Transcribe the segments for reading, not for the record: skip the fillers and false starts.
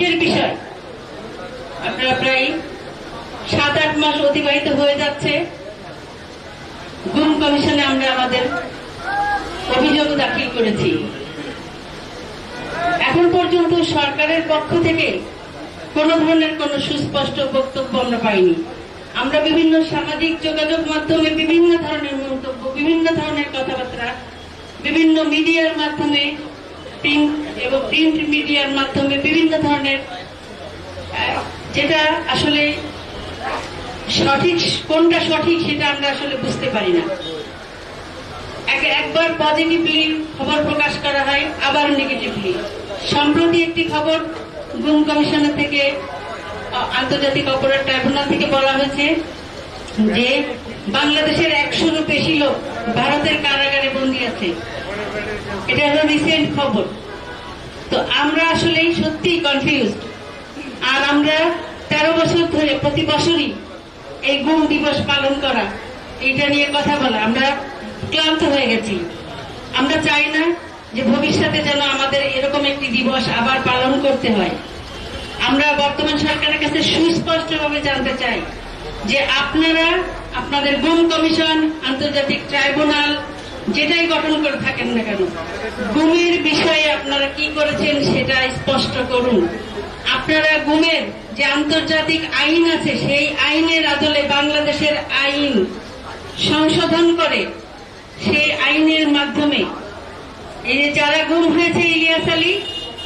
দুঃখের বিষয়, আপনারা প্রায় 7-8 মাস অতিবাহিত হয়ে যাচ্ছে। গুম কমিশনে আমরা আমাদের অভিযোগ দাখিল করেছি। এখন পর্যন্ত সরকারের পক্ষ থেকে কোন ধরনের কোন সুস্পষ্ট বক্তব্য আমরা পাইনি। আমরা বিভিন্ন সামাজিক যোগাযোগ মাধ্যমে বিভিন্ন ধরনের মন্তব্য, বিভিন্ন ধরনের কথাবার্তা, বিভিন্ন মিডিয়ার মাধ্যমে, প্রিন্ট মিডিয়ার মাধ্যমে বিভিন্ন ধরনের, যেটা আসলে সঠিক, কোনটা সঠিক সেটা আমরা আসলে বুঝতে পারি না। একবার পজিটিভলি খবর প্রকাশ করা হয়, আবার নেগেটিভলি। সম্প্রতি একটি খবর গুম কমিশনের থেকে, আন্তর্জাতিক অপরাধ ট্রাইব্যুনাল থেকে বলা হয়েছে যে বাংলাদেশের 100-এরও বেশি লোক ভারতের কারাগারে বন্দী আছে। এটা হলো রিসেন্ট খবর। তো আমরা আসলে সত্যিই কনফিউজড। আর আমরা 13 বছর ধরে প্রতি বছরই এই গুম দিবস পালন করা, এইটা নিয়ে কথা বলা, আমরা ক্লান্ত হয়ে গেছি। আমরা চাই না যে ভবিষ্যতে যেন আমাদের এরকম একটি দিবস আবার পালন করতে হয়। আমরা বর্তমান সরকারের কাছে সুস্পষ্টভাবে জানতে চাই যে আপনারা আপনাদের গুম কমিশন, আন্তর্জাতিক ট্রাইব্যুনাল যেটাই গঠন করে থাকেন না কেন, গুমের বিষয়ে আপনারা কি করেছেন সেটা স্পষ্ট করুন। আপনারা গুমের যে আন্তর্জাতিক আইন আছে সেই আইনের আদলে বাংলাদেশের আইন সংশোধন করে সেই আইনের মাধ্যমে এই যে যারা গুম হয়েছে, ইলিয়াস আলী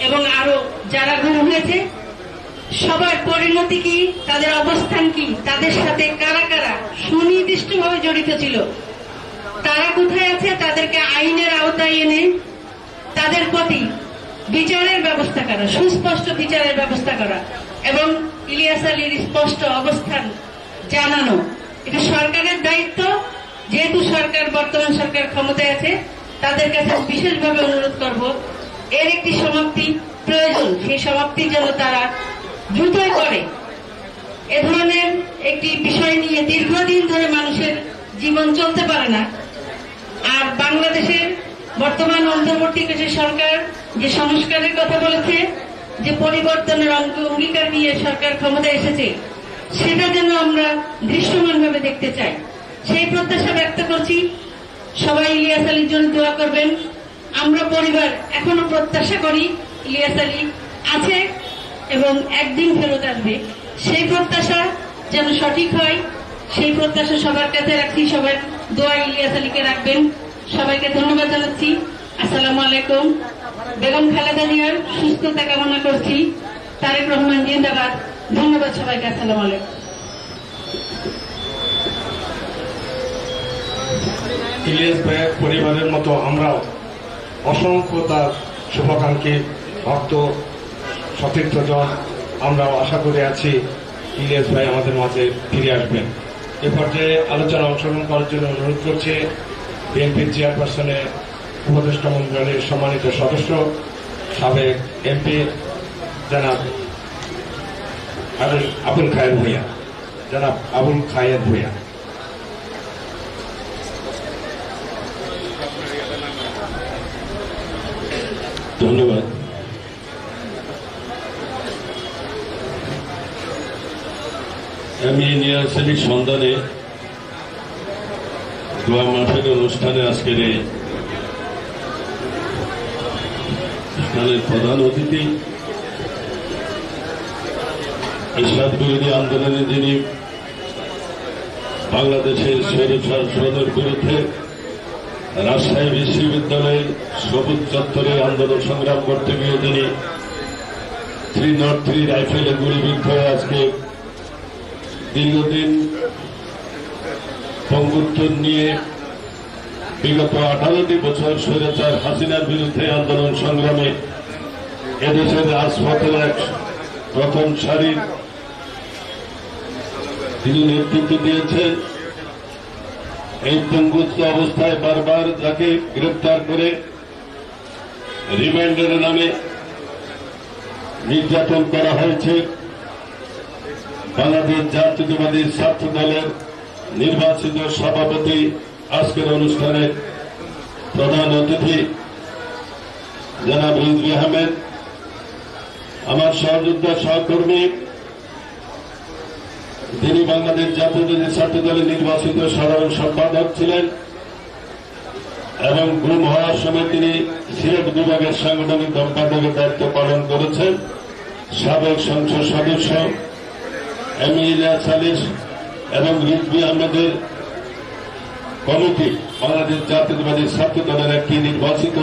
এবং আরো যারা গুম হয়েছে, সবার পরিণতি কি, তাদের অবস্থান কি, তাদের সাথে কারা কারা সুনির্দিষ্টভাবে জড়িত ছিল, তারা কোথায় আছে, তাদেরকে আইনের আওতায় এনে তাদের প্রতি বিচারের ব্যবস্থা করা, সুস্পষ্ট বিচারের ব্যবস্থা করা এবং ইলিয়াস আলীর স্পষ্ট অবস্থান জানানো, এটা সরকারের দায়িত্ব। যেহেতু সরকার, বর্তমান সরকার ক্ষমতায় আছে, তাদের কাছে বিশেষভাবে অনুরোধ করব, এর একটি সমাপ্তি প্রয়োজন। সেই সমাপ্তি যেন তারা দ্রুত করে। এ ধরনের একটি বিষয় নিয়ে দীর্ঘদিন ধরে মানুষের জীবন চলতে পারে না। আর বাংলাদেশের বর্তমান অন্তর্বর্তীকালীন সরকার যে সংস্কারের কথা বলেছে, যে পরিবর্তনের অঙ্গীকার নিয়ে সরকার ক্ষমতায় এসেছে, সেটা যেন আমরা দৃশ্যমানভাবে দেখতে চাই, সেই প্রত্যাশা ব্যক্ত করছি। সবাই ইলিয়াস আলীর জন্য দোয়া করবেন। আমরা পরিবার এখনো প্রত্যাশা করি ইলিয়াস আলী আছে এবং একদিন ফেরত আসবে। সেই প্রত্যাশা যেন সঠিক হয়, সেই প্রত্যাশা সবার কাছে রাখছি। সবার দোয়া ইলিয়াস আলীকে রাখবেন। সবাইকে ধন্যবাদ জানাচ্ছি। আসসালামু আলাইকুম। বেগম খালেদা জিয়ার সুস্থতা কামনা করছি। তারেক রহমান জিন্দাবাদ। ধন্যবাদ সবাইকে। আসসালামু আলাইকুম। ইলিয়াস ভাইয়ের পরিবারের মতো আমরাও অসংখ্য তার শুভাকাঙ্ক্ষী ভক্ত সতীর্থজন, আমরাও আশা করে আছি ইলিয়াস ভাই আমাদের মাঝে ফিরে আসবেন। এ পর্যায়ে আলোচনা অংশগ্রহণ করার জন্য অনুরোধ করছে বিএনপির চেয়ারপারসনের উপদেষ্টা মণ্ডলীর সম্মানিত সদস্য, সাবেক এমপি জনাব আবুল খায়ের ভূঁইয়া। জনাব আবুল খায়ের ভূঁইয়া। ধন্যবাদ। আমি ইলিয়াস আলীর সন্ধানে দোয়া মাঠের অনুষ্ঠানে আজকের এই অনুষ্ঠানের প্রধান অতিথি, এরশাদ বিরোধী আন্দোলনে যিনি বাংলাদেশের স্বৈরশাসনের বিরুদ্ধে রাজশাহী বিশ্ববিদ্যালয়ের সবুজ চত্বরে আন্দোলন সংগ্রাম করতে গিয়ে তিনি 303 রাইফেলে গুলিবিদ্ধ হয়ে আজকে দীর্ঘদিন পঙ্গুত্ব নিয়ে বিগত 18টি বছর স্বৈরাচার হাসিনার বিরুদ্ধে আন্দোলন সংগ্রামে এদেশের রাজপথের এক প্রথম সারির তিনি নেতৃত্ব দিয়েছেন। এই পঙ্গুত্ব অবস্থায় বারবার যাকে গ্রেপ্তার করে রিমান্ডের নামে নির্যাতন করা হয়েছে, বাংলাদেশ জাতীয়তাবাদী ছাত্র দলের নির্বাচিত সভাপতি, আজকের অনুষ্ঠানের প্রধান অতিথি জনাব রিজভী আহমেদ, আমার সহযোদ্ধা সহকর্মী, তিনি বাংলাদেশ জাতীয়তাবাদী ছাত্র দলের নির্বাচিত সাধারণ সম্পাদক ছিলেন এবং গুম হওয়ার সময় তিনি সিলেট বিভাগের সাংগঠনিক সম্পাদকের দায়িত্ব পালন করেছেন। সাবেক সংসদ সদস্য এম ইলিয়াস আলী এবং রিজভী আহমেদের কমিটি বাংলাদেশ জাতীয়তাবাদী ছাত্র দলের একটি নির্বাচিত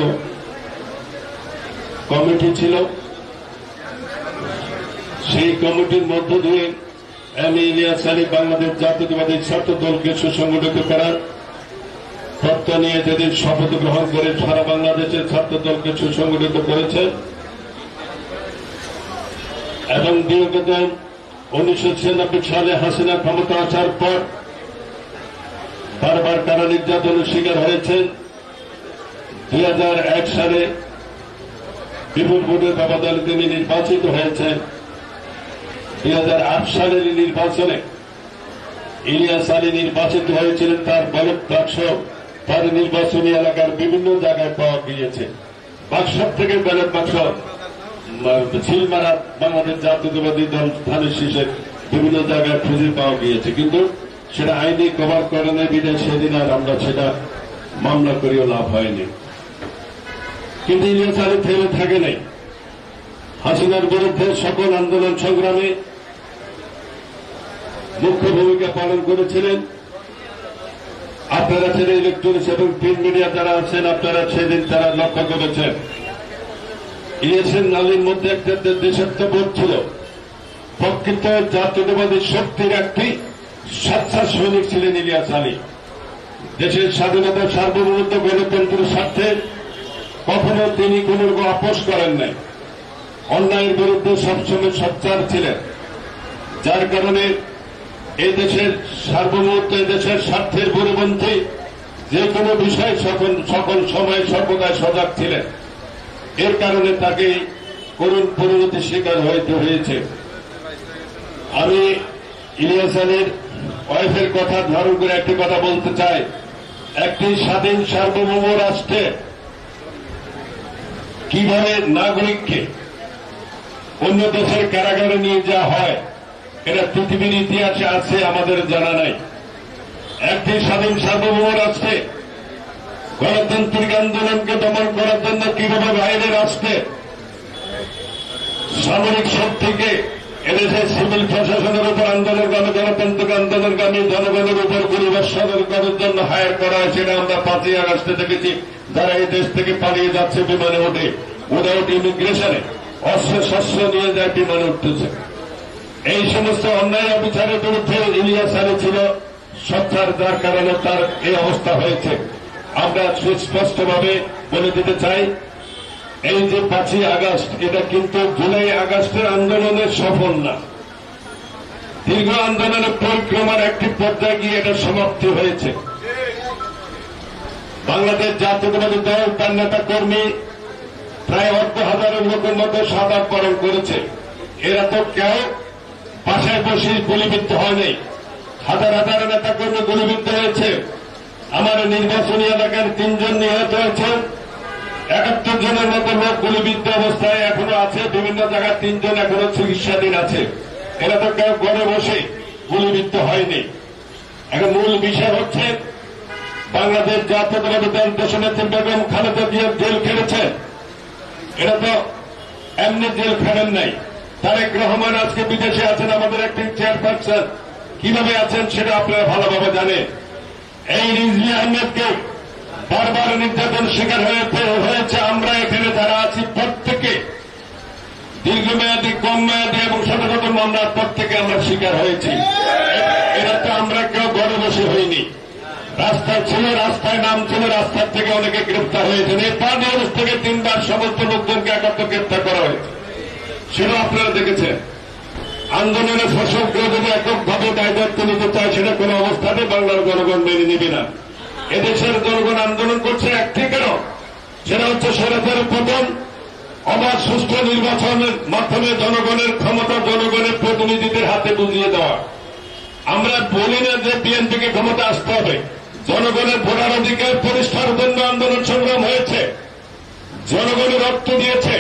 কমিটি ছিল। সেই কমিটির মধ্য দিয়ে এম ইলিয়াস আলী বাংলাদেশ জাতীয়তাবাদী ছাত্র দলকে সুসংগঠিত করার তত্ত্ব নিয়ে যেদিন শপথ গ্রহণ করে সারা বাংলাদেশের ছাত্র দলকে সুসংগঠিত করেছেন এবং বিগত 1996 সালে হাসিনা ক্ষমতা আসার পর বারবার কারা নির্যাতনের শিকার হয়েছেন। 2001 সালে বিপুল ভোটের ব্যবধানে তিনি নির্বাচিত হয়েছেন। 2008 সালের নির্বাচনে ইলিয়াস আলী নির্বাচিত হয়েছিলেন। তার ব্যালট বাক্স তার নির্বাচনী এলাকার বিভিন্ন জায়গায় পাওয়া গিয়েছে। বাক্স থেকে ব্যালট বাক্স ছিলমারা বাংলাদেশ জাতীয়তাবাদী দল ধানের শীষে বিভিন্ন জায়গায় খুঁজে পাওয়া গিয়েছে, কিন্তু সেটা আইনি কভার করে নেই বিধায় সেদিন আর আমরা সেটা মামলা করেও লাভ হয়নি। কিন্তু ইলিয়াস আলী থেমে থাকে নাই। হাসিনার বিরুদ্ধে সকল আন্দোলন সংগ্রামে মুখ্য ভূমিকা পালন করেছিলেন। আপনারা ছেলে ইলেকট্রনিক্স এবং প্রিন্ট মিডিয়া যারা আছেন, আপনারা সেদিন তারা লক্ষ্য করেছেন ইলিয়াসের নালির মধ্যে একটা দেশাত্মবোধ ছিল। প্রকৃত জাতীয়তাবাদী শক্তির একটি স্বেচ্ছা সৈনিক ছিলেন ইলিয়াস আলী। দেশের স্বাধীনতা, সার্বভৌমত্ব, গণতন্ত্রের স্বার্থে কখনো তিনি কোন আপোষ করেন নাই। অন্যায়ের বিরুদ্ধে সবসময় সোচ্চার ছিলেন, যার কারণে এই দেশের সার্বভৌমত্ব, এই দেশের স্বার্থের পরিপন্থী যে কোনো বিষয় সকল সময় সর্বদাই সজাগ ছিলেন। এর কারণে তাকে করুণ পরিণতির শিকার হইতে হয়েছে। আমি ইলিয়াস আলীর ওয়াইফের কথা ধারণ করে একটি কথা বলতে চাই। একটি স্বাধীন সার্বভৌম রাষ্ট্রে কিভাবে নাগরিককে অন্য দেশের কারাগারে নিয়ে যাওয়া হয়, এটা পৃথিবীর ইতিহাসে আছে, আমাদের জানা নাই। একটি স্বাধীন সার্বভৌম রাষ্ট্রে গণতান্ত্রিক আন্দোলনকে দমন করার জন্য কিভাবে বাইরের রাষ্ট্রে সামরিক শক্তিকে এদেশের সিভিল প্রশাসনের উপর আন্দোলনগামী, গণতান্ত্রিক আন্দোলনগামী জনগণের উপর পরিবর্তন করার জন্য হায়ার করা হয়, সেটা আমরা 5ই আগস্টে দেখেছি। যারা এই দেশ থেকে পালিয়ে যাচ্ছে বিমানে উঠে, উইদাউট ইমিগ্রেশনে অস্ত্র শস্ত্র নিয়ে যায় বিমানে উঠতেছে। এই সমস্ত অন্যায় অবিচারের বিরুদ্ধে ইলিয়াস আলী ছিল সোচ্চার, যার কারণে তার এই অবস্থা হয়েছে। আমরা সুস্পষ্টভাবে বলে দিতে চাই, এই যে 5ই আগস্ট, এটা কিন্তু জুলাই আগস্টের আন্দোলনের সফল না। দীর্ঘ আন্দোলনের পরিক্রমার একটি পর্যায়ে গিয়ে এটা সমাপ্তি হয়েছে। বাংলাদেশ জাতীয়তাবাদী দল তার নেতা কর্মী প্রায় 1,000 লোকের মতো সাদা বরণ করেছে। এরা তো কেউ বাসায় বসে গুলিবিদ্ধ হয়নি, হাজার হাজার নেতা কর্মী গুলিবিদ্ধ হয়েছে। আমার নির্বাচনী এলাকার 3 জন নিহত হয়েছে, 71 জনের মতো লোক গুলিবিদ্ধ অবস্থায় এখনো আছে। বিভিন্ন জায়গায় 3 জন এখনো চিকিৎসাধীন আছে। এরা তো কেউ ঘরে বসে গুলিবিদ্ধ হয়নি। এখন মূল বিষয় হচ্ছে বাংলাদেশ জাতীয়তাবাদী দল দেশনেত্রী বেগম খালেদা জিয়া জেল খেলেছে। এরা তো এমনি জেল খেলেন নাই। তারেক রহমান আজকে বিদেশে আছেন, আমাদের একটি চেয়ারপারসন। কিভাবে আছেন সেটা আপনারা ভালোভাবে জানেন। এই রিজভী আহমেদকে বারবার নির্যাতন শিকার হয়েছে। আমরা এখানে যারা আছি প্রত্যেকে দীর্ঘমেয়াদী, কম মেয়াদী এবং ছোট ছোট মামলার প্রত্যেকে আমরা শিকার হয়েছি। এরা তো আমরা কেউ ঘরে বসে হইনি। রাস্তায় ছিল, রাস্তায় নাম ছিল, রাস্তার থেকে অনেকে গ্রেপ্তার হয়েছেন। এই 5 আগস্ট থেকে 3 বার সমস্ত লোকজনকে একাত্র গ্রেপ্তার করা হয়েছে, সেটা আপনারা দেখেছেন। আন্দোলনের ফসলকেও যদি এককভাবে দায়িত্ব নিতে চায়, সেটা কোন অবস্থাতে বাংলার জনগণ মেনে নেবে না। এদেশের জনগণ আন্দোলন করছে একটি কারণ, সেটা হচ্ছে সরকারের পতন, অবাধ সুষ্ঠু নির্বাচনের মাধ্যমে জনগণের ক্ষমতা জনগণের প্রতিনিধিদের হাতে বুঝিয়ে দেওয়া। আমরা বলি না যে বিএনপিকে ক্ষমতা আসতে হবে। জনগণের ভোটার অধিকার প্রতিষ্ঠার জন্য আন্দোলন সংগ্রাম হয়েছে, জনগণের রক্ত দিয়েছে।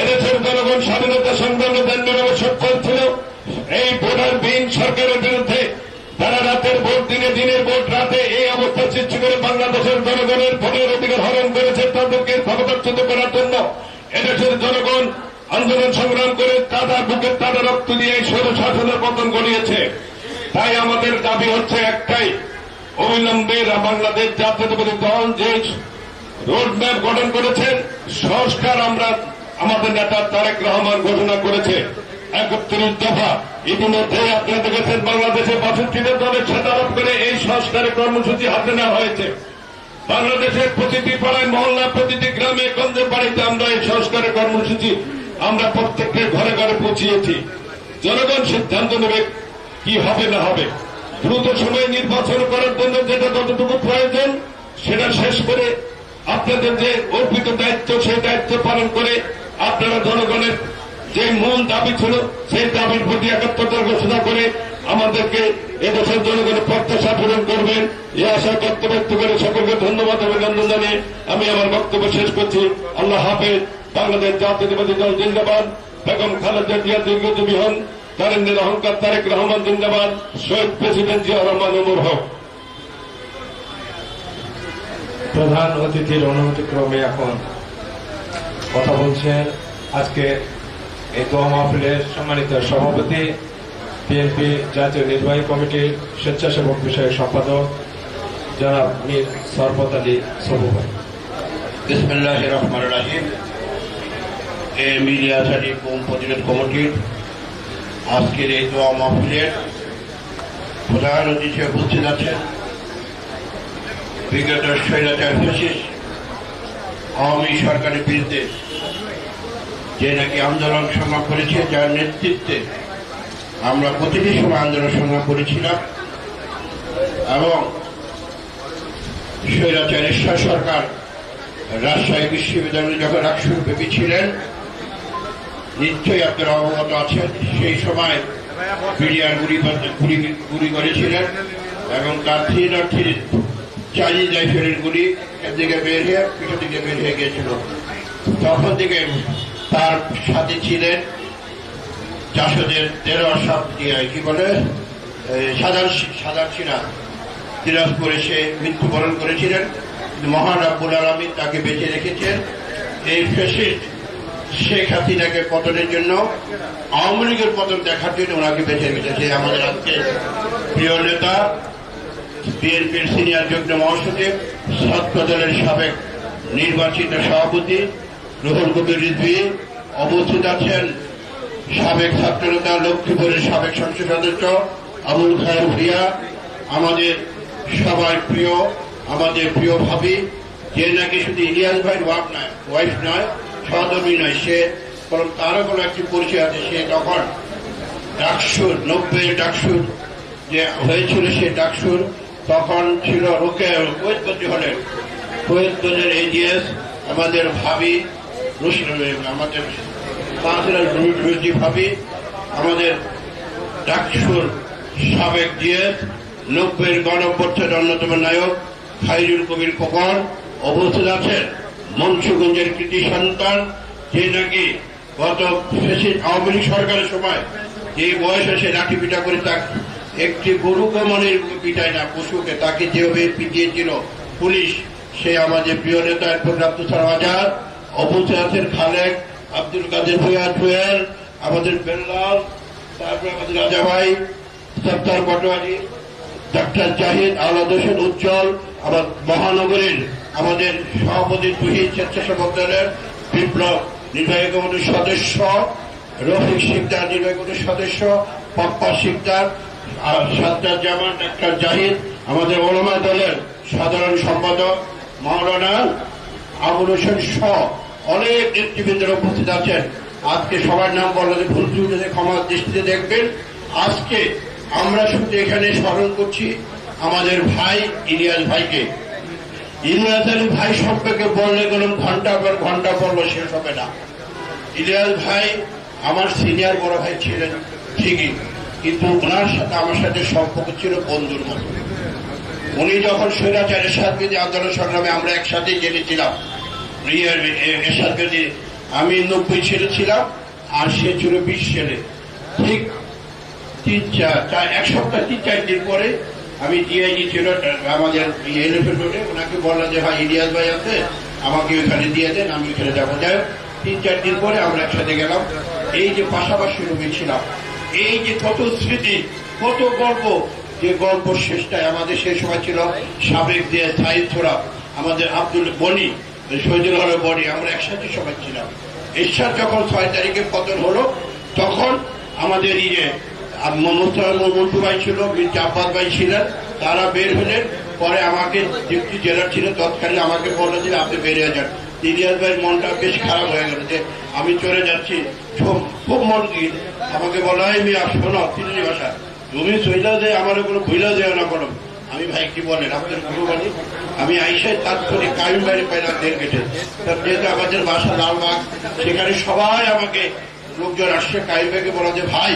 এদেশের জনগণ স্বাধীনতা সংগ্রামে 92 সচ্ছল ছিল। এই ভোটারবিহীন সরকারের বিরুদ্ধে তারা রাতের ভোট দিনের ভোট রাতে এই অবস্থা সৃষ্টি করে বাংলাদেশের জনগণের ভোটের অধিকার হরণ করেছে। তাদেরকে ক্ষমতাচ্যুত করার জন্য এদেশের জনগণ আন্দোলন সংগ্রাম করে তাদের বুকের তাদের রক্ত দিয়ে এই স্বৈর শাসনের পতন ঘটিয়েছে। তাই আমাদের দাবি হচ্ছে একটাই, অবিলম্বে বাংলাদেশ জাতীয়তাবাদী দল যে রোডম্যাপ গঠন করেছেন, সংস্কার আমরা আমাদের নেতা তারেক রহমান ঘোষণা করেছে 31 দফা। ইতিমধ্যে আপনারা দেখেছেন বাংলাদেশে 62 দলের সাথে করে এই সংস্কারের কর্মসূচি হাতে নেওয়া হয়েছে। বাংলাদেশের প্রতিটি পাড়ায় মহল্লা, প্রতিটি গ্রামে গঞ্জে বাড়িতে আমরা এই সংস্কারের কর্মসূচি আমরা প্রত্যেকের ঘরে ঘরে পৌঁছিয়েছি। জনগণ সিদ্ধান্ত নেবে কি হবে না হবে। দ্রুত সময়ে নির্বাচন করার জন্য যেটা যতটুকু প্রয়োজন সেটা শেষ করে আপনাদের যে অর্পিত দায়িত্ব সেই দায়িত্ব পালন করে আপনারা জনগণের যে মূল দাবি ছিল সেই দাবির প্রতি একাত্মতা ঘোষণা করে আমাদেরকে এদেশের জনগণের প্রত্যাশা পূরণ করবেন এই আশা ব্যক্ত করে সকলকে ধন্যবাদ অভিনন্দন জানিয়ে আমি আমার বক্তব্য শেষ করছি। আল্লাহ হাফেজ। বাংলাদেশ জাতীয়তাবাদী দল জিন্দাবাদ। বেগম খালেদা জিয়া দীর্ঘজীবী হন। তারেন্দ্রের অহংকার তারেক রহমান জিন্দাবাদ। শহীদ প্রেসিডেন্ট জিয়া রহমান ওমর হক। প্রধান অতিথির অনুমতিক্রমে এখন কথা বলছেন আজকে এই দোয়া মাহফিলের সম্মানিত সভাপতি, বিএনপি জাতীয় নির্বাহী কমিটির স্বেচ্ছাসেবক বিষয়ক সম্পাদক জনাব মীর শরফত আলী সবু ভাই। বিসমিল্লাহির রহমানির রহিম। মিডিয়া সারি প্রতিরোধ কমিটির আজকের এই দোয়া মাহফিলের প্রধান অতিথি উপস্থিত আছেন বিগত স্বৈরাচার ফ্যাসিস্ট আওয়ামী সরকারের বিরুদ্ধে যে নাকি আন্দোলন সংগ্রাম করেছে, যার নেতৃত্বে আমরা প্রতিটি সময় আন্দোলন সংগ্রাম করেছিলাম এবং স্বৈরাচার ঈশ্বর সরকার রাজশাহী বিশ্ববিদ্যালয়ে যখন রাষ্ট্রব্যাপী ছিলেন, নিশ্চয়ই আপনারা অবগত আছেন, সেই সময় বিডিআর গুলি করেছিলেন এবং তার 3 চাইনিজ রাইফেলের গুলি দিকে বের হয়ে পিছন দিকে বের হয়ে গিয়েছিল। তখন থেকে তার সাথে ছিলেন জাসদের 13 কি বলে সাধারণ সিনা দিনাজপুরে সে মৃত্যুবরণ করেছিলেন। মহান রাব্বুল আলামিন তাকে বেঁচে রেখেছেন। এই ফ্যাসিস্ট শেখ হাসিনাকে পতনের জন্য, আওয়ামী লীগের পতন দেখার জন্য ওনাকে বেঁচে রেখেছে। আমাদের আজকে প্রিয় নেতা বিএনপির সিনিয়র যুগ্ম মহাসচিব, ছাত্র দলের সাবেক নির্বাচিত সভাপতি রুহুল কবির রিজভী উপস্থিত আছেন। সাবেক ছাত্রনেতা লক্ষ্মীপুরের সাবেক সংসদ সদস্য আবুল খায়ের ভূঁইয়া, আমাদের সবার প্রিয়, আমাদের প্রিয় ভাবি, যে নাকি শুধু ইলিয়াস ভাইয়ের ওয়াইফ নয়, সহধর্মী নয়, সে বরং তারও কোনো একটি পরিচয় আছে। সে তখন ডাকসুর 90 ডাকসুর যে হয়েছিল, সে ডাকসুর তখন ছিল কোয়েতগঞ্জ হলের কোয়েতগঞ্জের এজিএস আমাদের ভাবি, আমাদের কাউন্সিলর রুজি ভাবি, আমাদের ডাকসুর সাবেক জিএস, 90 গণঅভ্যুত্থানের অন্যতম নায়ক খাইরুল কবির খোকন উপস্থিত আছেন। মনসুগঞ্জের কৃতি সন্তান, যে নাকি গত আওয়ামী লীগ সরকারের সময় যে বয়সে সে লাঠি পিটা করে তাকে একটি গরুকে মনের পিটায় না, পশুকে তাকে যেভাবে পিটিয়েছিল পুলিশ, সে আমাদের প্রিয় নেতা এরপর আব্দুল আজাদ উপস্থিত আছেন। খালেক আব্দুল কাদের ভূঁইয়া জুয়েল, আমাদের বেল্লাল, তারপরে আমাদের রাজা ভাই, সত্তার পটোয়ারি, ডাক্তার জাহিদ, আলাদ হোসেন উজ্জ্বল, আমার মহানগরীর আমাদের সভাপতি তুহিন স্বেচ্ছাসেবক দলের বিপ্লব নির্বাহী কমিটির সদস্য, রফিক শিকদার নির্বাহী কমিটির সদস্য, পাপ্পা শিকদার, সাজ্জাদ জামান, ডাক্তার জাহিদ, আমাদের ওলামা দলের সাধারণ সম্পাদক মাওলানা আবুল হোসেন সহ অনেক নেতৃবৃন্দরা উপস্থিত আছেন। আজকে সবার নাম বললে ভুল ত্রুটি ক্ষমার দৃষ্টিতে দেখবেন। আজকে আমরা শুধু এখানে স্মরণ করছি আমাদের ভাই ইলিয়াস ভাইকে। ইলিয়াস আলী ভাই সম্পর্কে বললে গেলাম ঘন্টা পর ঘন্টা পড়লো শেষ হবে না। ইলিয়াস ভাই আমার সিনিয়র বড় ভাই ছিলেন ঠিকই, কিন্তু ওনার সাথে আমার সাথে সম্পর্ক ছিল বন্ধুর মতো। উনি যখন স্বৈরাচার এরশাদ বিরোধী আন্দোলন সংগ্রামে আমরা একসাথে জেনেছিলাম, এরশাদ বিরোধী আমি 90 ছেলে ছিলাম আর সে ছিল 20 ছেলে। ঠিক 1 সপ্তাহ 3-4 দিন পরে আমি ডিআইজি ছিল আমাদের এলিফ্যান্ট রোডে, ওনাকে বললাম যে ভাই ইলিয়াস ভাই আছে, আমাকে ওখানে দিয়ে দেন, আমি ওখানে যাবো। যাই হোক 3-4 দিন পরে আমরা একসাথে গেলাম। এই যে পাশাপাশি রুমে ছিলাম, এই যে কত স্মৃতি, কত গল্প, যে গল্প শেষটায় আমাদের সেই সময় ছিল সাবেক যে সাইদ ছোড়া আমাদের আব্দুল বনি, শহীদুল হলের বনি, আমরা একসাথে সবাই ছিলাম। এরশাদ যখন 6 তারিখে পতন হলো, তখন আমাদের ইয়ে মন্টু ভাই ছিল, আব্বাস ভাই ছিলেন, তারা বের হলেন। পরে আমাকে ডিপ্টি জেলার ছিল তৎকালীন, আমাকে বললো যে আপনি বেরিয়ে যান। ইলিয়াস ভাইয়ের মনটা বেশ খারাপ হয়ে গেল যে আমি চলে যাচ্ছি, খুব মন দিয়ে আমাকে বলা হয় আমি শোনো তিনটি ভাষা, তুমি চইলা যে আমার কোনো ভুলা যায় না বলো। আমি ভাই কি বলেন আপনার গুরু বলি, আমি আইসাই তাৎক্ষণিক কায়ুম বাইরে পাইলাম 1.5 গেটে। যেহেতু আমাদের বাসা লালবাগ, সেখানে সবাই আমাকে লোকজন আসছে, কায়ুম ভাইকে বলা যে ভাই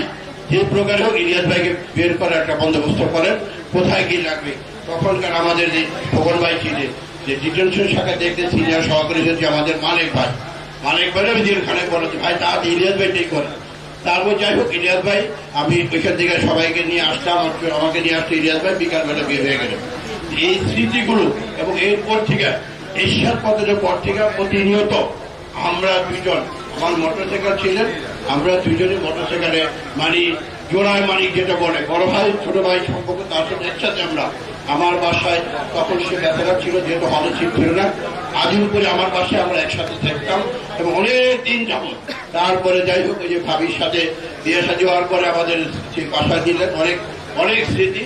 যে প্রকার হোক ইলিয়াস ভাইকে বের করে একটা বন্দোবস্ত করেন, কোথায় কি লাগবে। তখনকার আমাদের যে খোকন ভাই ছিলেন, যে ডিটেনশন শাখা দেখতে সিনিয়র সহকারী হচ্ছে আমাদের মালিক ভাই আমি জেলখানে বলেছি ভাই তা ইলিয়াস ভাইটাই করে। তারপর যাই হোক ইলিয়াস ভাই, আমি ওইখান থেকে সবাইকে নিয়ে আসলাম, আমাকে নিয়ে আসতো ইলিয়াস ভাই, বিকালবেলা বিয়ে হয়ে গেল। এই স্মৃতিগুলো এবং এরপর থেকে এরশাদ পতনের পর থেকে প্রতিনিয়ত আমরা দুজন, আমার মোটরসাইকেল ছিলেন, আমরা দুজনে মোটরসাইকেলে জোড়ায় মানিক যেটা বলে, বড় ভাই ছোট ভাই সম্পর্ক, তার সাথে একসাথে আমরা আমার বাসায়, তখন সে ব্যাপার ছিল যেহেতু হলে ছিল না, আজিমপুরে আমার বাসায় আমরা একসাথে থাকতাম এবং অনেক দিন যাবত। তারপরে যাই হোক ওই যে ভাবির সাথে বিয়ে সাথে হওয়ার পরে আমাদের বাসায় দিলেন অনেক স্মৃতি।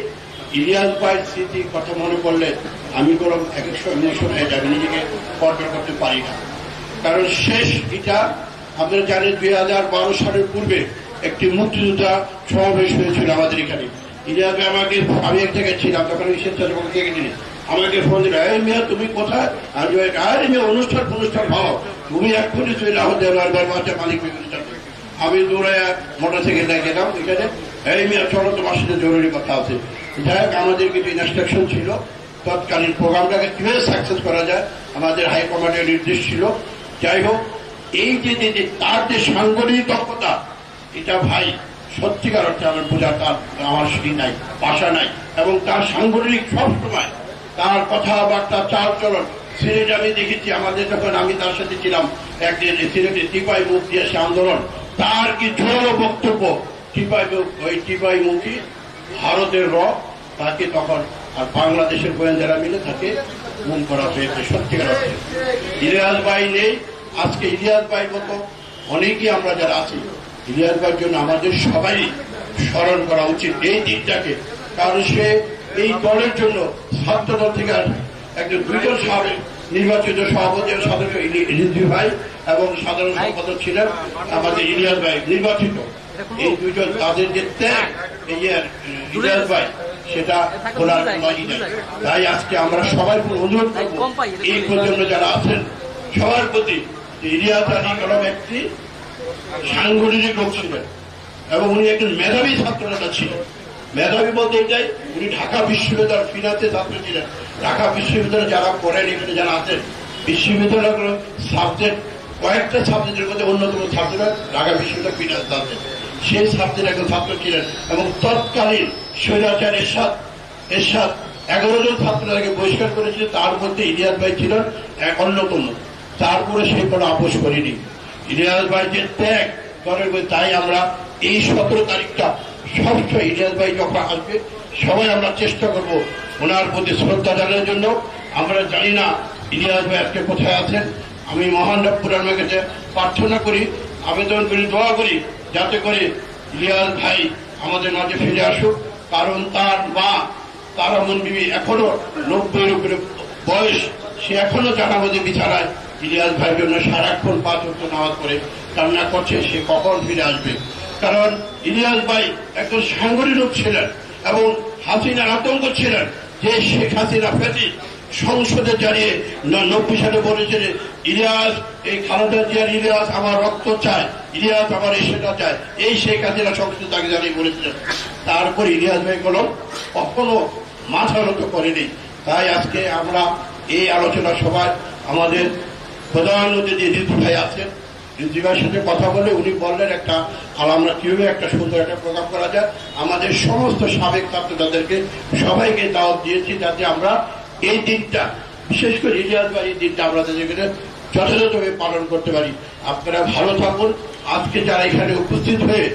ইলিয়াস ভাইয়ের স্মৃতির কথা মনে পড়লে আমি কোনো এক এক সময় ইমোশন হয়ে যাবে, নিজেকে কন্ট্রোল করতে পারি না। কারণ শেষ এটা আপনারা জানেন 2012 সালের পূর্বে একটি মুক্তিযোদ্ধা সমাবেশ হয়েছিল আমাদের এখানে। ইলিয়াস ভাই আমাকে, আমি এক জায়গায় ছিলাম তখন স্বেচ্ছাসেবক থেকে দিনে আমাকে ফোন দিল, এই মেয়া তুমি কোথায়? আমি আরে মেয়ে অনুষ্ঠান ভাও, তুমি এক্ষুনি চলে আহ দেওয়ার মালিক অনুষ্ঠান। আমি দৌড়ায় মোটরসাইকেল গেলাম এখানে, এই মেয়া চলো তোমার সাথে জরুরি কথা আছে। যাই হোক আমাদের কিছু ইনস্ট্রাকশন ছিল, তৎকালীন প্রোগ্রামটাকে কিভাবে সাকসেস করা যায় আমাদের হাইকমান্ডের নির্দেশ ছিল। যাই হোক এই যে তার যে সাংগঠনিক দক্ষতা, এটা ভাই সত্যিকার অর্থে আমার বোঝা তার আমার সেই নাই, ভাষা নাই। এবং তার সাংগঠনিক সবসময় তার কথাবার্তা, চাল চলন, সিলেট আমি দেখেছি আমাদের যখন আমি তার সাথে ছিলাম একদিন সিলেটে টিপাই মুখ দিয়ে সে আন্দোলন, তার কি জোরালো বক্তব্য, টিপাই মুখী ভারতের তাকে তখন আর বাংলাদেশের গোয়েন্দারা মিলে তাকে গুম করা হয়েছে। সত্যিকার অর্থে ইলিয়াস ভাই নেই, আজকে ইলিয়াস ভাই মতো অনেকেই আমরা যারা আছি, ইলিয়াস ভাইয়ের জন্য আমাদের সবাই স্মরণ করা উচিত এই দিকটাকে। কারণ সে এই দলের জন্য ছাত্রদল থেকে একজন 2জন নির্বাচিত সভাপতি সদস্য রিজভি ভাই এবং সাধারণ সম্পাদক ছিলেন আমাদের ইলিয়াস ভাই নির্বাচিত। এই 2জন তাদের যে ত্যাগ, এই ইলিয়াস ভাই, সেটা বলার নয়। তাই আজকে আমরা সবাই অনুরোধ করবো এই প্রজন্ম যারা আছেন সবার প্রতি, ইলিয়াস আলী কোনো ব্যক্তি সাংগঠনিক লোক ছিলেন এবং উনি একজন মেধাবী ছাত্রনেতা ছিলেন। মেধাবী বলতে এটাই, উনি ঢাকা বিশ্ববিদ্যালয়ের ফিনান্সের ছাত্র ছিলেন। ঢাকা বিশ্ববিদ্যালয়ে যারা পড়েন এখানে যারা আছেন, বিশ্ববিদ্যালয়গুলো সাবজেক্ট কয়েকটা সাবজেক্টের মধ্যে অন্যতম ছাত্র ঢাকা বিশ্ববিদ্যালয় ফিনান্স সাবজেক্ট, সেই সাবজেক্ট একজন ছাত্র ছিলেন। এবং তৎকালীন স্বৈরাচার এরশাদ 11 জন ছাত্রকে বহিষ্কার করেছিলেন, তার মধ্যে ইলিয়াস ভাই ছিলেন অন্যতম। তারপরে সে কোনো আপোষ করেনি। ইলিয়াস ভাই যে ত্যাগ করেন, তাই আমরা এই 17 তারিখটা সবসময় ইলিয়াস ভাই যখন আসবে সবাই আমরা চেষ্টা করব ওনার প্রতি শ্রদ্ধা জানানোর জন্য। আমরা জানি না ইলিয়াস ভাই আজকে কোথায় আছেন। আমি মহান রব্বুল আলামিনের কাছে প্রার্থনা করি, আবেদন করি, দোয়া করি যাতে করে ইলিয়াস ভাই আমাদের মাঝে ফিরে আসুক। কারণ তার মা তারামন বিবি এখনো 90-এর উপরে বয়স, সে এখনো জানামতে বিছানায় ইলিয়াস ভাইয়ের জন্য সারাক্ষণ 5 ওয়াক্ত নামাজ পড়ে কান্না করছে সে কখন ফিরে আসবে। কারণ ইলিয়াস ভাই একজন সাংগঠনিক ছিলেন এবং হাসিনার আতঙ্ক ছিলেন যে শেখ হাসিনা ফেসি সংসদে জানিয়ে 90 সালে বলেছে যে ইলিয়াস, এই খালেদা জিয়ার ইলিয়াস আমার রক্ত চায়, ইলিয়াস আমার এই সেটা চায়, এই শেখ হাসিনা সংসদে তাকে জানিয়ে বলেছিলেন। তারপর ইলিয়াস ভাই কখনো মাথা নত করেনি। তাই আজকে আমরা এই আলোচনা সভায় আমাদের প্রধান অতিথি রিজভি ভাই আছেন, রিজিভার সাথে কথা বলে উনি বললেন একটা আমরা কিভাবে একটা সুন্দর একটা প্রোগ্রাম করা যায়। আমাদের সমস্ত সাবেক ছাত্রদেরকে সবাইকে দাওয়াত দিয়েছি যাতে আমরা এই দিনটা, বিশেষ করে ইলিয়াস ভাই এই দিনটা আমরা তাদেরকে যথাযথভাবে পালন করতে পারি। আপনারা ভালো থাকুন। আজকে যারা এখানে উপস্থিত হয়ে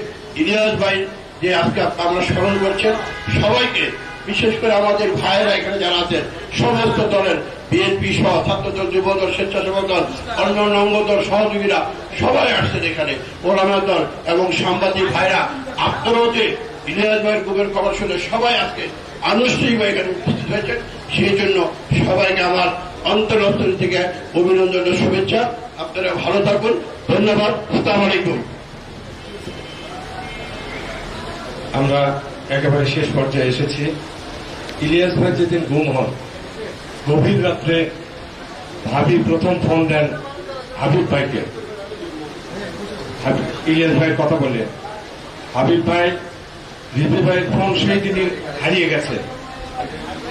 ইলিয়াস ভাই যে আজকে আমরা স্মরণ করছেন, সবাইকে বিশেষ করে আমাদের ভাইয়েরা এখানে যারা আছেন সমস্ত দলের বিএনপি সহ ছাত্রদল, যুবদল, স্বেচ্ছাসেবক দল, অন্যান্য অঙ্গদল, সহযোগীরা সবাই আসছেন এখানে, ওলামা দল এবং সাংবাদিক ভাইরা। আপনারাও যে ইলিয়াস ভাইয়ের গুমের খবর শুনে সবাই আজকে আনুষ্ঠানিকভাবে এখানে উপস্থিত হয়েছেন, সেই জন্য সবাইকে আমার অন্তর থেকে অভিনন্দন ও শুভেচ্ছা। আপনারা ভালো থাকুন। ধন্যবাদ। আসসালামু আলাইকুম। আমরা একেবারে শেষ পর্যায়ে এসেছি। ইলিয়াস ভাই যেদিন গুম হন, গভীর রাত্রে ভাবি প্রথম ফোন দেন হাবিব ভাইকে। ইলিয়াস ভাইয়ের কথা বলে হাবিব ভাই, রিজভি ভাইয়ের ফোন সেই দিনই হারিয়ে গেছে।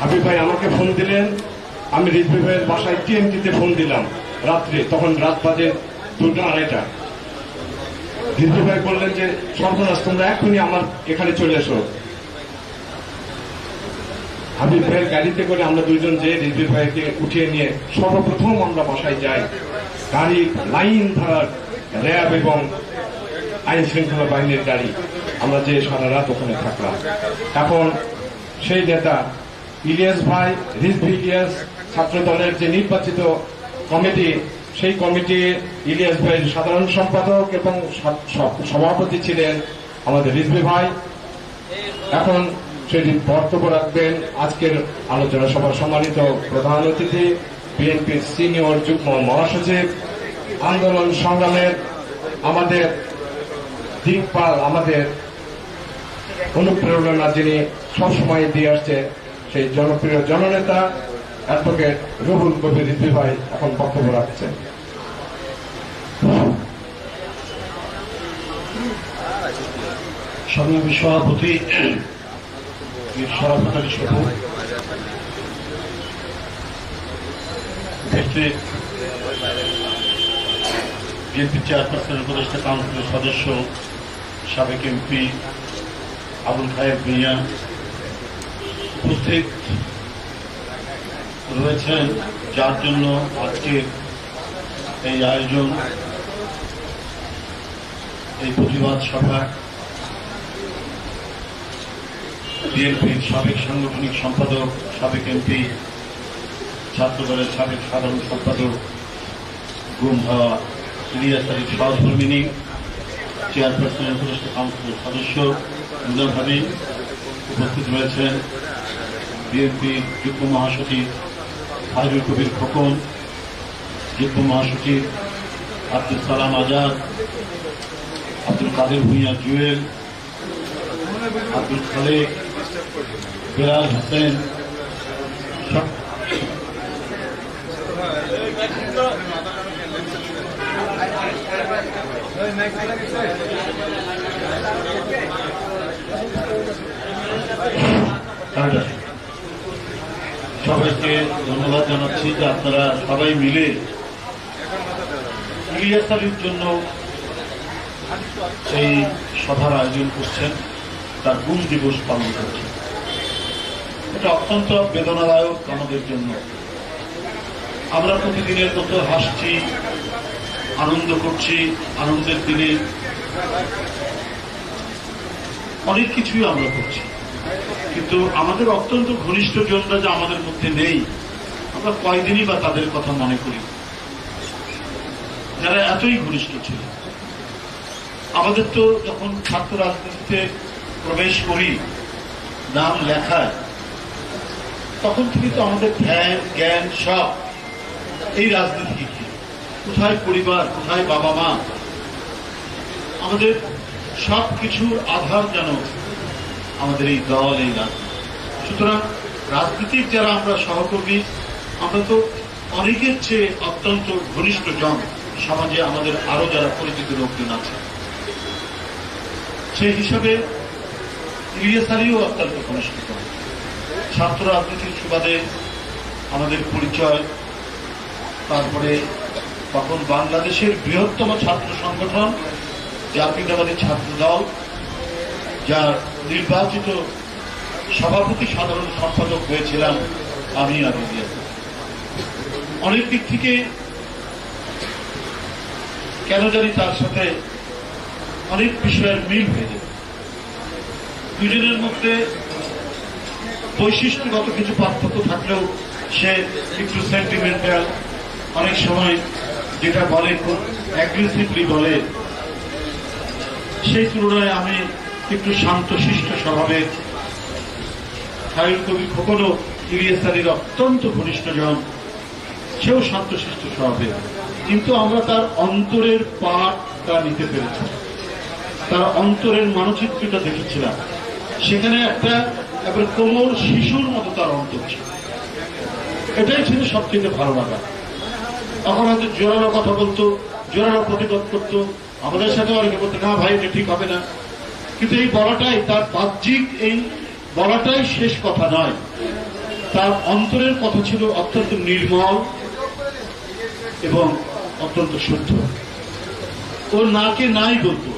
হাবিব ভাই আমাকে ফোন দিলেন, আমি রিজভি ভাইয়ের বাসায় টিএমটিতে ফোন দিলাম রাত্রে, তখন রাত বাজে 2টা 2:30। রিজভি ভাই বললেন যে সর্বনাশ, তোমরা এখনই আমার এখানে চলে এসো। হাবিব ভাইয়ের গাড়িতে করে আমরা দুইজন যে রিজভি ভাইকে উঠিয়ে নিয়ে সর্বপ্রথম আমরা বাসায় যাই। গাড়ি লাইন ধরার র্যাব এবং আইন শৃঙ্খলা বাহিনীর গাড়ি, আমরা যে সারা রাত ওখানে থাকলাম। এখন সেই নেতা ইলিয়াস ভাই, রিজভি ইলিয়াস, ছাত্র দলের যে নির্বাচিত কমিটি, সেই কমিটি ইলিয়াস ভাইয়ের সাধারণ সম্পাদক এবং সভাপতি ছিলেন আমাদের রিজভি ভাই। এখন সেটি বক্তব্য রাখবেন আজকের আলোচনা সভার সম্মানিত প্রধান অতিথি, বিএনপির সিনিয়র যুগ্ম মহাসচিব, আন্দোলন সংগ্রামের আমাদের দিকপাল, আমাদের অনুপ্রেরণা যিনি সবসময় দিয়ে আসছে, সেই জনপ্রিয় জননেতা অ্যাডভোকেট রুহুল কবির রিজভি ভাই এখন বক্তব্য রাখছেন। সংগ্রামী সভাপতি সভাপতি সহ বিএনপি চেয়ারপারসন উপদেষ্টা কাউন্সিলের সদস্য, সাবেক এমপি আবুল খায়ের ভূঁইয়া উপস্থিত রয়েছেন, যার জন্য আজকের এই আয়োজন, এই প্রতিবাদ সভা। বিএনপির সাবেক সাংগঠনিক সম্পাদক, সাবেক এমপি, ছাত্রদলের সাবেক সাধারণ সম্পাদক গুম হওয়া ইলিয়াস আলীর সহধর্মিনী, চেয়ারপারসনের উপদেষ্টা কাউন্সিলের সদস্য মুজাম হাবিব উপস্থিত রয়েছেন, বিএনপির যুগ্ম মহাসচিব ফাইজুল কবির খোকন, যুগ্ম মহাসচিব আব্দুল সালাম আজাদ, আব্দুল কাদের ভূঁইয়া জুয়েল, আব্দুল খালেক, বেলাল হোসেন, সবাইকে ধন্যবাদ জানাচ্ছি যে আপনারা সবাই মিলে ইলিয়াস আলীর জন্য এই সভার আয়োজন করছেন, তার গুম দিবস পালন করছেন। এটা অত্যন্ত বেদনাদায়ক আমাদের জন্য। আমরা প্রতিদিনের মতো হাসছি, আনন্দ করছি, আনন্দের দিনে অনেক কিছুই আমরা করছি, কিন্তু আমাদের অত্যন্ত ঘনিষ্ঠ জনরা যে আমাদের মধ্যে নেই, আমরা কয়দিনই বা তাদের কথা মনে করি, যারা এতই ঘনিষ্ঠ ছিল। আমাদের তো যখন ছাত্র রাজনীতিতে প্রবেশ করি, নাম লেখায়, তখন থেকে তো আমাদের ধ্যান জ্ঞান সব এই রাজনীতি। কোথায় পরিবার, কোথায় বাবা মা, আমাদের সব কিছুর আধার যেন আমাদের এই দল, এই রাজনীতি। সুতরাং রাজনীতির যারা আমরা সহকর্মী, আমরা তো অনেকের চেয়ে অত্যন্ত ঘনিষ্ঠ জন সমাজে আমাদের আরো যারা পরিচিত লোকজন আছে, সেই হিসাবে ইলিয়াস আলীও অত্যন্ত ঘনিষ্ঠ জন। ছাত্র রাজনীতির সুবাদে আমাদের পরিচয়, তারপরে তখন বাংলাদেশের বৃহত্তম ছাত্র সংগঠন জাতীয়তাবাদী ছাত্র দল, যার নির্বাচিত সভাপতি সাধারণ সম্পাদক হয়েছিলাম আমি আগে। অনেক দিক থেকে কেন জানি তার সাথে অনেক বিষয়ের মিল হয়ে যায়। দুজনের মধ্যে বৈশিষ্ট্যগত কিছু পার্থক্য থাকলেও সে একটু সেন্টিমেন্টাল, অনেক সময় যেটা বলে খুব অ্যাগ্রেসিভলি বলে, সেই তুলনায় আমি একটু শান্তশিষ্ট স্বভাবের। খায়রুল কবির খোকনও ইলিয়াস আলীর অত্যন্ত ঘনিষ্ঠজন, সেও শান্তশিষ্ট স্বভাবের, কিন্তু আমরা তার অন্তরের পাঠটা নিতে পেরেছি, তার অন্তরের মানচিত্রটা দেখেছিলাম। সেখানে একটা এবার কোমল শিশুর মতো তার অন্তর ছিল, এটাই ছিল সবচেয়ে ভালো লাগা। তখন হয়তো জোরালো কথা বলতো, জোরালো প্রতিবাদ করতো, আমাদের সাথে অনেকে বলতো না ভাই এটা ঠিক হবে না, কিন্তু এই বলাটাই তার বাহ্যিক, এই বলাটাই শেষ কথা নয়। তার অন্তরের কথা ছিল অত্যন্ত নির্মল এবং অত্যন্ত শুদ্ধ। ও নাকে নাই বলতো,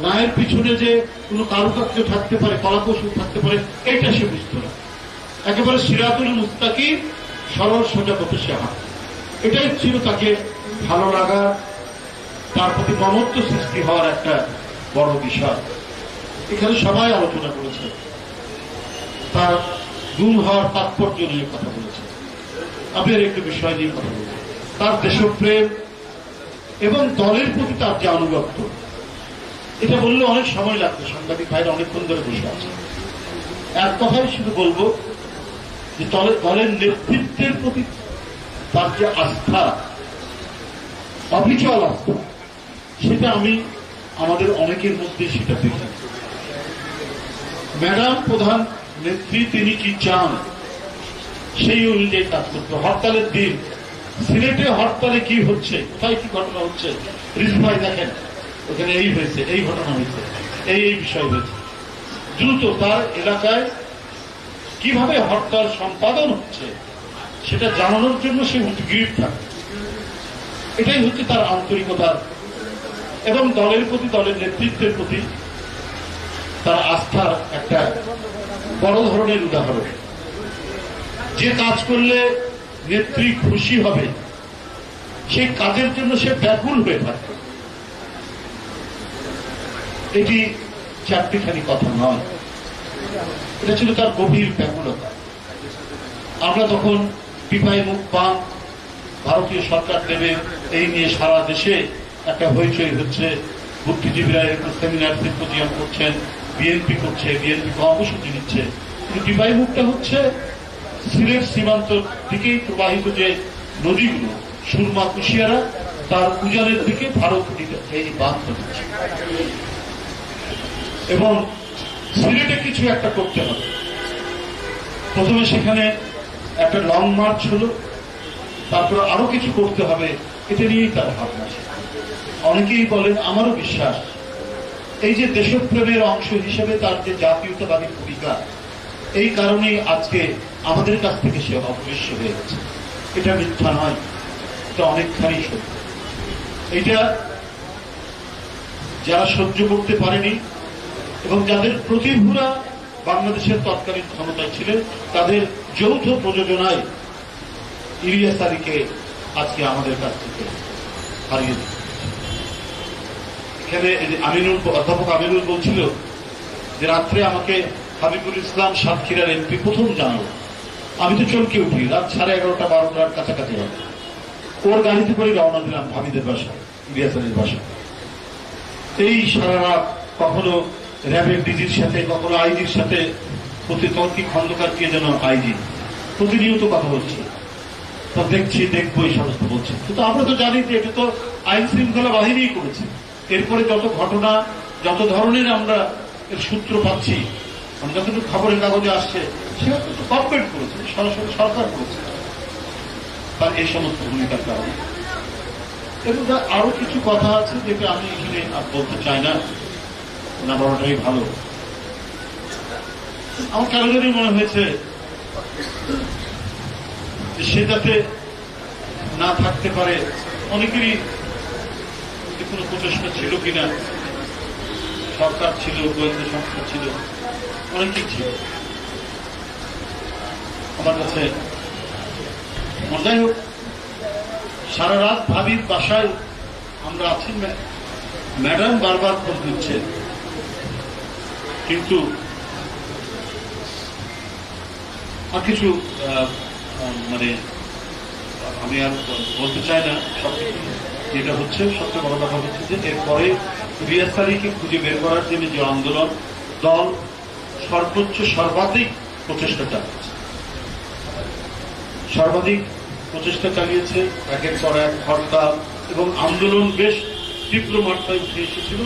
নায়ের পিছনে যে কোনো কারুকার্য থাকতে পারে, কলাকৌশল থাকতে পারে, এইটা সে বুঝত না। একেবারে সিরাতুল মুস্তাকিম, সরল সোজা পথে সে হাঁটত। এটাই ছিল তাকে ভালো লাগা, তার প্রতি মমত্ব সৃষ্টি হওয়ার একটা বড় বিষয়। এখানে সবাই আলোচনা করেছে, তার গুম হওয়ার তাৎপর্য নিয়ে কথা বলেছে, আমি আর একটু বিষয় নিয়ে কথা বলছি, তার দেশপ্রেম এবং দলের প্রতি তার যে আনুগত্য। এটা বললে অনেক সময় লাগবে, সাংবাদিক ভাইরা অনেকক্ষণ ধরে বসে আছে। এক কথাই শুধু বলবো যে দলের নেতৃত্বের প্রতি তার যে আস্থা, অবিচল আস্থা, সেটা আমি আমাদের অনেকের মধ্যে সেটা দেখি। ম্যাডাম প্রধান নেত্রী তিনি কি চান সেই অনুযায়ী কাজ করতে। হরতালের দিন সিলেটে হরতালে কি হচ্ছে, কোথায় কি ঘটনা হচ্ছে, রিজু ভাই দেখেন ওখানে এই হয়েছে, এই ঘটনা হয়েছে, এই বিষয় হয়েছে, দ্রুত তার এলাকায় কিভাবে হরতাল সম্পাদন হচ্ছে সেটা জানানোর জন্য সে উদ্গ্রীব থাকে। এটাই হচ্ছে তার আন্তরিকতার এবং দলের প্রতি, দলের নেতৃত্বের প্রতি তার আস্থার একটা বড় ধরনের উদাহরণ। যে কাজ করলে নেত্রী খুশি হবে সেই কাজের জন্য সে ব্যাকুল হয়ে থাকে। এটি চারটিখানি কথা নয়, এটা ছিল তার গভীর ব্যাকুলতা। আমরা তখন টিপাই মুখ পান, ভারতীয় সরকার দেবে এই নিয়ে সারা দেশে একটা হইচই হচ্ছে, বুদ্ধিজীবীরা একটু সেমিনার সিম্পোজিয়াম করছেন, বিএনপি করছে, বিএনপি কর্মসূচি নিচ্ছে, কিন্তু টিপাই মুখটা হচ্ছে সিলেট সীমান্ত দিকেই প্রবাহিত যে নদীগুলো, সুরমা কুশিয়ারা, তার উজানের দিকে ভারত এই বাঁধ দিচ্ছে এবং সিলেটে কিছু একটা করতে হবে। প্রথমে সেখানে একটা লং মার্চ হলো, তারপর আরো কিছু করতে হবে, এটা নিয়েই তার ভাবনা ছিল। অনেকেই বলেন, আমারও বিশ্বাস, এই যে দেশপ্রেমের অংশ হিসেবে তার যে জাতীয়তাবাদী ভূমিকা, এই কারণেই আজকে আমাদের কাছ থেকে সে অদৃশ্য হয়ে গেছে। এটা মিথ্যা নয়, এটা অনেকখানি সত্য। এটা যারা সহ্য করতে পারেনি এবং যাদের প্রতিভূরা বাংলাদেশের তৎকালীন ক্ষমতায় ছিলেন, তাদের যৌথ প্রযোজনায় ইলিয়াস আলীকে আজকে আমাদের কাছ থেকে হারিয়ে দিচ্ছে। এখানে অধ্যাপক আমিনুল বলছিল যে রাত্রে আমাকে হাবিবুল ইসলাম সাতক্ষীরার এমপি প্রথম জানালো, আমি তো চমকে উঠি, রাত 11:30 12টার কাছাকাছি হবে। ওর গাড়িতে করে রওনা দিলাম ভাবিদের বাসায়, ইলিয়াস আলীর বাসায়। এই সারা রাত কখনো র্যাবের ডিজির সাথে, কখনো আইজির সাথে, তৌফিক খন্দকার কে যেন আইজি, প্রতিনিয়ত কথা বলছে, তো দেখছি দেখবো এই সমস্ত বলছে। কিন্তু আমরা তো জানি যে এটা তো আইন শৃঙ্খলা বাহিনীই করেছে। এরপরে যত ঘটনা, যত ধরনের আমরা এর সূত্র পাচ্ছি, যতটুকু খবরের কাগজে আসছে, সেটা তো গভর্নমেন্ট করেছে, সরাসরি সরকার করেছে তার এই সমস্ত ভূমিকার কারণে। এবং আরো কিছু কথা আছে যেটা আমি এখানে আর বলতে চাই না, না বলাটাই ভালো। আমার কেন জানি মনে হয়েছে সে যাতে না থাকতে পারে, অনেকেরই কোনো প্রচেষ্টা ছিল কিনা, সরকার ছিল, গোয়েন্দা সংস্থা ছিল, অনেকেই ছিল। আমার কাছে যাই হোক, সারা রাত ভাবির বাসায় আমরা আছি, ম্যাডাম বারবার খোঁজ দিচ্ছেন, কিন্তু আর কিছু মানে আমি আর বলতে চাই না। সবকিছু যেটা হচ্ছে, সবচেয়ে বড় কথা হচ্ছে যে এরপরে ২০ তারিখে খুঁজে বের করার জন্য যে আন্দোলন, দল সর্বোচ্চ সর্বাধিক প্রচেষ্টা চালাচ্ছে, সর্বাধিক প্রচেষ্টা চালিয়েছে। একের পর এক হরতাল এবং আন্দোলন বেশ তীব্র মাত্রায় উঠে এসেছিল।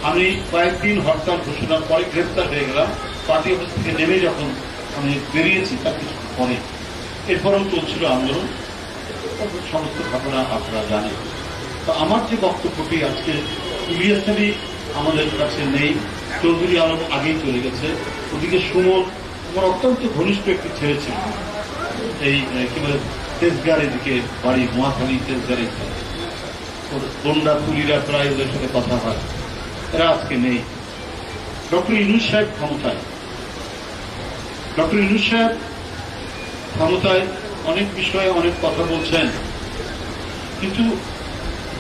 আমি কয়েকদিন হরতাল ঘোষণার পরে গ্রেপ্তার হয়ে গেলাম। পার্টি অফিস থেকে নেমে যখন আমি বেরিয়েছি তার কিছু পরে, এরপরেও চলছিল আন্দোলন, সমস্ত ঘটনা আপনারা জানেন। তো আমার যে বক্তব্যটি আজকে, ইলিয়াসী আমাদের কাছে নেই, চৌধুরী আলম আগেই চলে গেছে, ওদিকে সুমন আমার অত্যন্ত ঘনিষ্ঠ একটি ছেলে ছিল, এই কি বলে তেজগাঁর এদিকে বাড়ি, মহাখালী তেজগাঁর, বন্ডা তুলিরা প্রায় ওদের সাথে কথা হয়, এরা আজকে নেই। ডক্টর ইউনূস সাহেব ক্ষমতায়, ডক্টর ইউনূস সাহেব ক্ষমতায় অনেক বিষয়ে অনেক কথা বলছেন, কিন্তু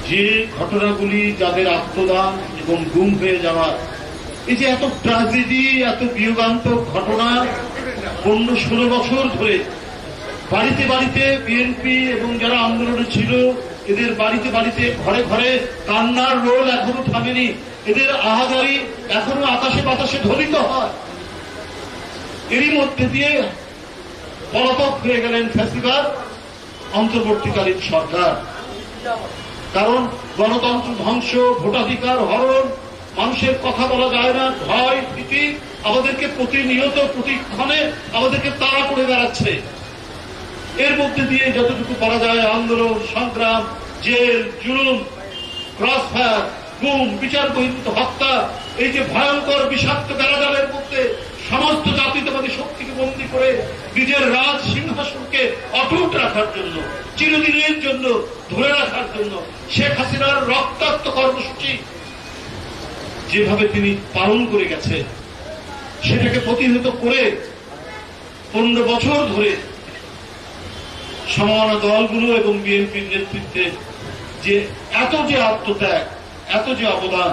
যে ঘটনাগুলি, যাদের আত্মদান এবং গুম হয়ে যাওয়া, এই যে এত ট্র্যাজেডি, এত বিয়োগান্তক ঘটনা, ১৫-১৬ বছর ধরে বাড়িতে বাড়িতে বিএনপি এবং যারা আন্দোলনে ছিল এদের বাড়িতে বাড়িতে ঘরে ঘরে কান্নার রোল এখনো থামেনি, এদের আহাজারি এখনো আকাশে বাতাসে ধ্বনিত হয়। এরই মধ্যে দিয়ে পলাতক হয়ে গেলেন ফ্যাসিবাদ অন্তর্বর্তীকালীন সরকার। কারণ গণতন্ত্র ধ্বংস, ভোটাধিকার হরণ, মানুষের কথা বলা যায় না, ভয় ভীতি আমাদেরকে প্রতিনিয়ত প্রতিক্ষণে আমাদেরকে তাড়া করে বেড়াচ্ছে। এর মধ্যে দিয়ে যতটুকু করা যায় আন্দোলন, সংগ্রাম, জেল, জুলুম, ক্রসফায়ার, গুম, বিচার বহির্ভূত হত্যা, এই যে ভয়ঙ্কর বিষাক্ত বেড়াজালের মধ্যে সমস্ত জাতীয়তাবাদী শক্তিকে বন্দী করে নিজের রাজ সিংহাসনকে অটুট রাখার জন্য, চিরদিনের জন্য ধরে রাখার জন্য শেখ হাসিনার রক্তাক্ত কর্মসূচি যেভাবে তিনি পালন করে গেছে, সেটাকে প্রতিহত করে ১৫ বছর ধরে সমমনা দলগুলো এবং বিএনপির নেতৃত্বে যে এত যে আত্মত্যাগ, এত যে অবদান,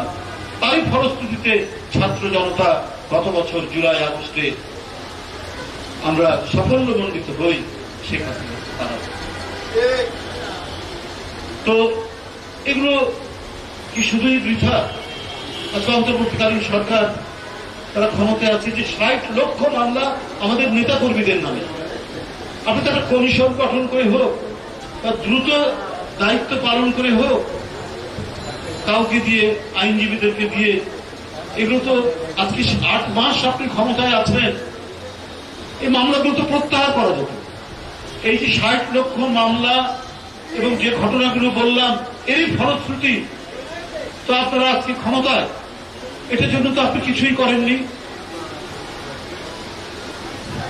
তারই ফলশ্রুতিতে ছাত্র জনতা গত বছর জুলাই আগস্টে আমরা সাফল্যমণ্ডিত হই শেখ হাসিনা তারা। তো এগুলো কি শুধুই বৃথা? আজকে অন্তর্বর্তীকালীন সরকার তারা ক্ষমতায় আছে যে ৬০ লক্ষ মামলা আমাদের নেতা কর্মীদের নামে। আপনি তারা কমিশন গঠন করে হোক বা দ্রুত দায়িত্ব পালন করে হোক, কাউকে দিয়ে, আইনজীবীদেরকে দিয়ে, এগুলো তো আজকে ৮ মাস আপনি ক্ষমতায় আছেন, এই মামলাগুলো তো প্রত্যাহার করা যেত। এই যে ৬০ লক্ষ মামলা এবং যে ঘটনাগুলো বললাম, এরই ফলশ্রুতি তো আপনারা আজকে ক্ষমতায়, এটার জন্য তো আপনি কিছুই করেননি।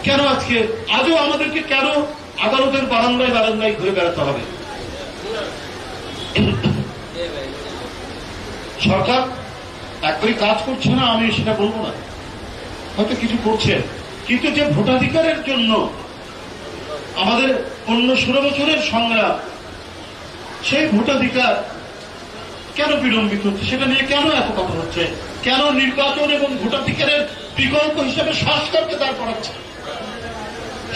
কেন আজকে আজও আমাদেরকে কেন আদালতের বারান্দায় বারান্দায় ঘুরে বেড়াতে হবে? সরকার একবারই কাজ করছে না, আমি সেটা বলবো না, হয়তো কিছু করছে, কিন্তু যে ভোটাধিকারের জন্য আমাদের ১৫-১৬ বছরের সংগ্রাম, সেই ভোটাধিকার কেন বিলম্বিত হচ্ছে, সেটা নিয়ে কেন এত কথা হচ্ছে? কেন নির্বাচন এবং ভোটাধিকারের বিকল্প হিসেবে সংস্কারকে দাঁড় করাচ্ছে?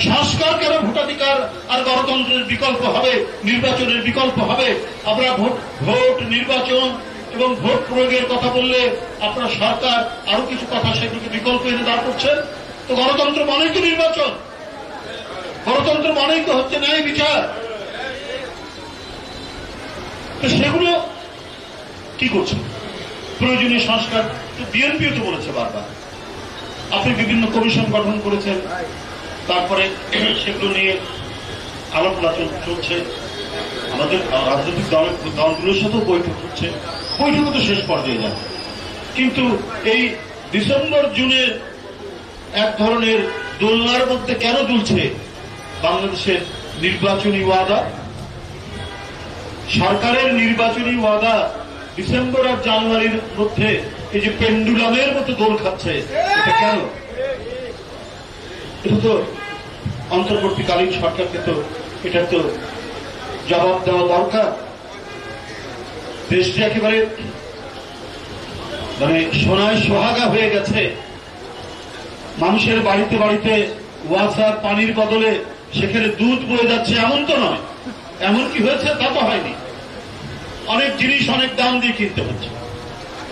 সংস্কার কেন ভোটাধিকার আর গণতন্ত্রের বিকল্প হবে, নির্বাচনের বিকল্প হবে? আমরা ভোট, নির্বাচন এবং ভোট প্রয়োগের কথা বললে আপনার সরকার আরো কিছু কথা সেগুলোকে বিকল্প এনে দাঁড় করছেন। তো গণতন্ত্র মানেই তো নির্বাচন, গণতন্ত্র মানেই তো হচ্ছে ন্যায় বিচার। তো সেগুলো কি করছে? প্রয়োজনীয় সংস্কার তো বিএনপিও তো বলেছে বারবার। আপনি বিভিন্ন কমিশন গঠন করেছেন, তারপরে সেগুলো নিয়ে আলাপ আলোচনা চলছে, আমাদের রাজনৈতিক দলগুলোর সাথেও বৈঠক হচ্ছে, বৈঠক তো শেষ পর্যায়ে যাবে। কিন্তু এই ডিসেম্বর জুনের এক ধরনের দোলনার মধ্যে কেন দুলছে বাংলাদেশের নির্বাচনী ওয়াদা? সরকারের নির্বাচনী ওয়াদা ডিসেম্বর আর জানুয়ারির মধ্যে এই যে পেন্ডুলামের মতো দোল খাচ্ছে, এটা কেন? এটা তো অন্তর্বর্তীকালীন সরকারকে তো এটা তো জবাব দেওয়া দরকার। দেশটি একেবারে মানে সোনায় সোহাগা হয়ে গেছে। মানুষের বাড়িতে বাড়িতে ওয়াসার পানির বদলে সেখানে দুধ বয়ে যাচ্ছে, এমন তো নয়। এমন কি হয়েছে? তা তো হয়নি। অনেক জিনিস অনেক দাম দিয়ে কিনতে হচ্ছে।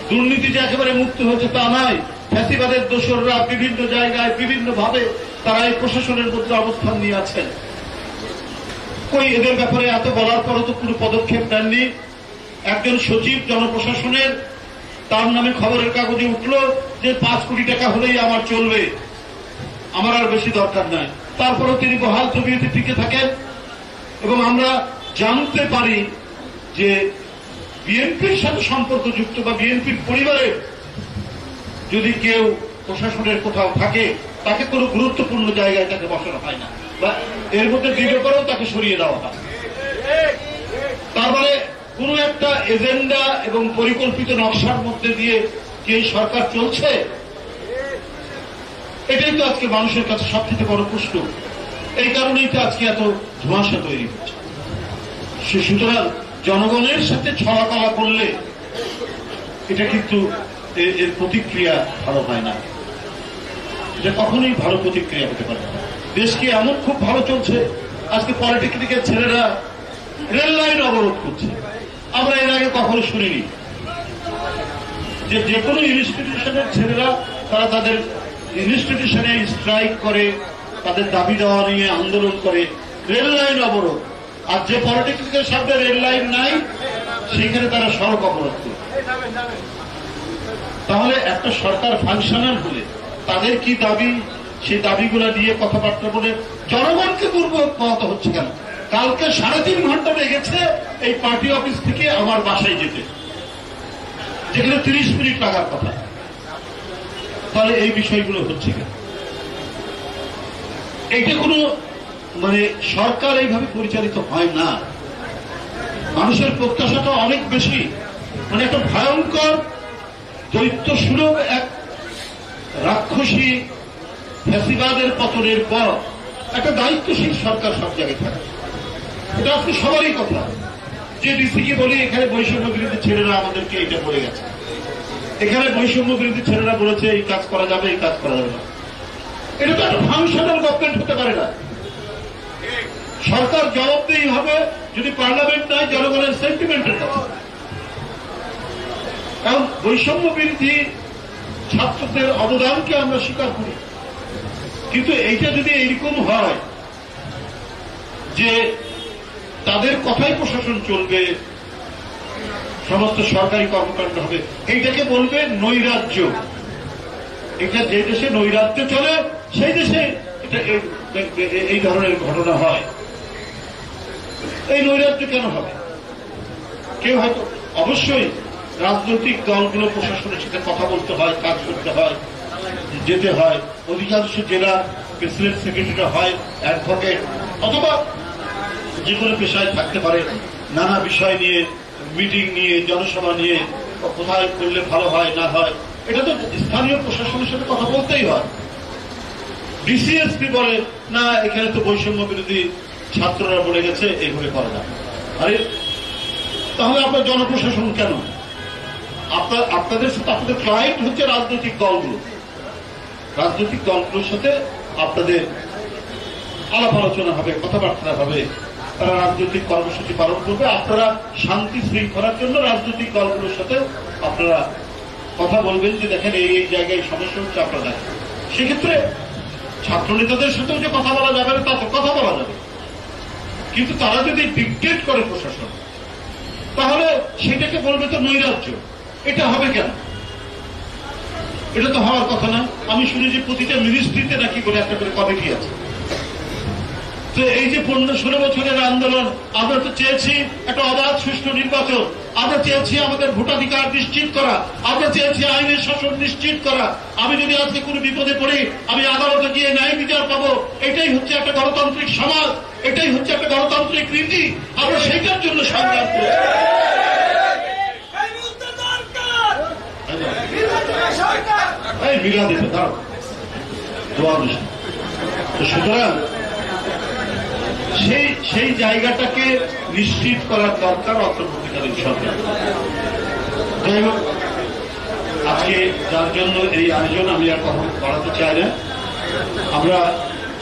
দুর্নীতি যে একেবারে মুক্ত হয়েছে তা নয়। ফ্যাসিবাদের দোসররা বিভিন্ন জায়গায় বিভিন্ন ভাবে তারা এই প্রশাসনের মধ্যে অবস্থান নিয়ে আছেন। কই এদের ব্যাপারে এত বলার পরও তো কোনো পদক্ষেপ নেননি। একজন সচিব জনপ্রশাসনের, তার নামে খবরের কাগজে উঠল যে 5 কোটি টাকা হলেই আমার চলবে, আমার আর বেশি দরকার নাই। তারপরেও তিনি বহাল তবিয়তে টিকে থাকেন এবং আমরা জানতে পারি যে বিএনপির সাথে সম্পর্কযুক্ত বা বিএনপির পরিবারের যদি কেউ প্রশাসনের কোথাও থাকে, তাকে কোনো গুরুত্বপূর্ণ জায়গায় তাকে বসানো হয় না, বা এর মধ্যে দৃঢ় করেও তাকে সরিয়ে দেওয়া হয়। তার মানে কোন একটা এজেন্ডা এবং পরিকল্পিত নকশার মধ্যে দিয়ে কি সরকার চলছে? এটাই তো আজকে মানুষের কাছে সবচেয়ে বড় প্রশ্ন। এই কারণেই তো আজকে এত ধোঁয়াশা তৈরি হচ্ছে। সুতরাং জনগণের সাথে ছলাকলা করলে এটা কিন্তু এর প্রতিক্রিয়া ভালো হয় না। এটা কখনোই ভালো প্রতিক্রিয়া হতে পারে না। দেশ কি এমন খুব ভালো চলছে, আজকে পলিটেকনিকের ছেলেরা রেল লাইন অবরোধ করছে। আমরা এর আগে কখনো শুনিনি যে কোনো ইনস্টিটিউশনের ছেলেরা তারা তাদের ইনস্টিটিউশনে স্ট্রাইক করে, তাদের দাবি দেওয়া নিয়ে আন্দোলন করে, রেল লাইন অবরোধ। আর যে পলিটেকনিকের সামনে রেল লাইন নাই সেখানে তারা সড়ক অবরোধ করে। তাহলে একটা সরকার ফাংশনাল হলে তাদের কি দাবি, সেই দাবিগুলো নিয়ে কথাবার্তা বলে জনগণকে দুর্ভোগ পোহাতে হচ্ছে কেন? কালকে 3.5 ঘন্টা লেগেছে এই পার্টি অফিস থেকে আমার বাসায় যেতে, যেখানে 30 মিনিট লাগার কথা। তাহলে এই বিষয়গুলো হচ্ছে কেন? এইটা কোনো মানে সরকার এইভাবে পরিচালিত হয় না। মানুষের প্রত্যাশাটা অনেক বেশি। মানে একটা ভয়ঙ্কর দৈত্যসুলভ এক রাক্ষসী ফ্যাসিবাদের পতনের পর একটা দায়িত্বশীল সরকার সব জায়গায় থাকে। এটা আপনি সবারই কথা। যে ডিসিকে বলি এখানে বৈষম্য বিরোধী ছেলেরা আমাদেরকে এটা বলে গেছে, এখানে বৈষম্য বিরোধী ছেলেরা বলেছে এই কাজ করা যাবে, এই কাজ করা যাবে না। এটা তো একটা ফাংশনাল গভর্নমেন্ট হতে পারে না। সরকার জবাবদেহি হবে যদি পার্লামেন্ট নাই জনগণের সেন্টিমেন্টের কাছে। কারণ বৈষম্য বিরোধী ছাত্রদের অবদানকে আমরা স্বীকার করি, কিন্তু এইটা যদি এইরকম হয় যে তাদের কথাই প্রশাসন চলবে, সমস্ত সরকারি কর্মকাণ্ড হবে, এইটাকে বলবে নৈরাজ্য। এটা যে দেশে নৈরাজ্য চলে সেই দেশে এটা এই ধরনের ঘটনা হয়। এই নৈরাজ্য কেন হবে? কেউ হয়তো অবশ্যই রাজনৈতিক দলগুলো প্রশাসনের সাথে কথা বলতে হয়, কাজ করতে হয়, যেতে হয়। অধিকাংশ জেলা প্রেসিডেন্ট সেক্রেটারি হয় অ্যাডভোকেট অথবা যে কোনো পেশায় থাকতে পারে। নানা বিষয় নিয়ে মিটিং নিয়ে, জনসভা নিয়ে কোথায় করলে ভালো হয় না হয় এটা তো স্থানীয় প্রশাসনের সাথে কথা বলতেই হয়। ডিসিএসপি বলে না এখানে তো বৈষম্য বিরোধী ছাত্ররা বলে গেছে এইভাবে করা যাবে। আরে তাহলে আপনার জনপ্রশাসন কেন? আপনাদের সাথে আপনাদের ক্লায়েন্ট হচ্ছে রাজনৈতিক দলগুলো। রাজনৈতিক দলগুলোর সাথে আপনাদের আলাপ আলোচনা হবে, কথাবার্তা হবে, তারা রাজনৈতিক কর্মসূচি পালন করবে। আপনারা শান্তি শৃঙ্খলার জন্য রাজনৈতিক দলগুলোর সাথে আপনারা কথা বলবেন যে দেখেন এই এই জায়গায় সমস্যা হচ্ছে, আপনারা দেখেন। সেক্ষেত্রে ছাত্র নেতাদের সাথেও যে কথা বলা যাবে না তা তো কথা বলা যাবে, কিন্তু তারা যদি ডিক্টেট করে প্রশাসন তাহলে সেটাকে বলবে তো নৈরাজ্য। এটা হবে কেন? এটা তো হওয়ার কথা না। আমি শুনেছি প্রতিটা মিনিস্ট্রিতে নাকি করে একটা করে কমিটি আছে। তো এই যে 15-16 বছরের আন্দোলন, আমরা তো চেয়েছি একটা অবাধ সুষ্ঠু নির্বাচন, আমরা চেয়েছি আমাদের ভোটাধিকার নিশ্চিত করা, আমরা চেয়েছি আইনের শাসন নিশ্চিত করা। আমি যদি আজকে কোনো বিপদে পড়ি আমি আদালতে গিয়ে ন্যায় বিচার পাবো, এটাই হচ্ছে একটা গণতান্ত্রিক সমাজ, এটাই হচ্ছে একটা গণতান্ত্রিক রীতি। আমরা সেইটার জন্য সংগ্রাম করি। এই মিলা দিতে দাও দোয়া দিচ্ছে। সুতরাং সেই জায়গাটাকে নিশ্চিত করার দরকার অন্তর্বর্তীকালীন সরকার। যাই হোক, আজকে যার জন্য এই আয়োজন আমি আর কথা বাড়াতে চাই না। আমরা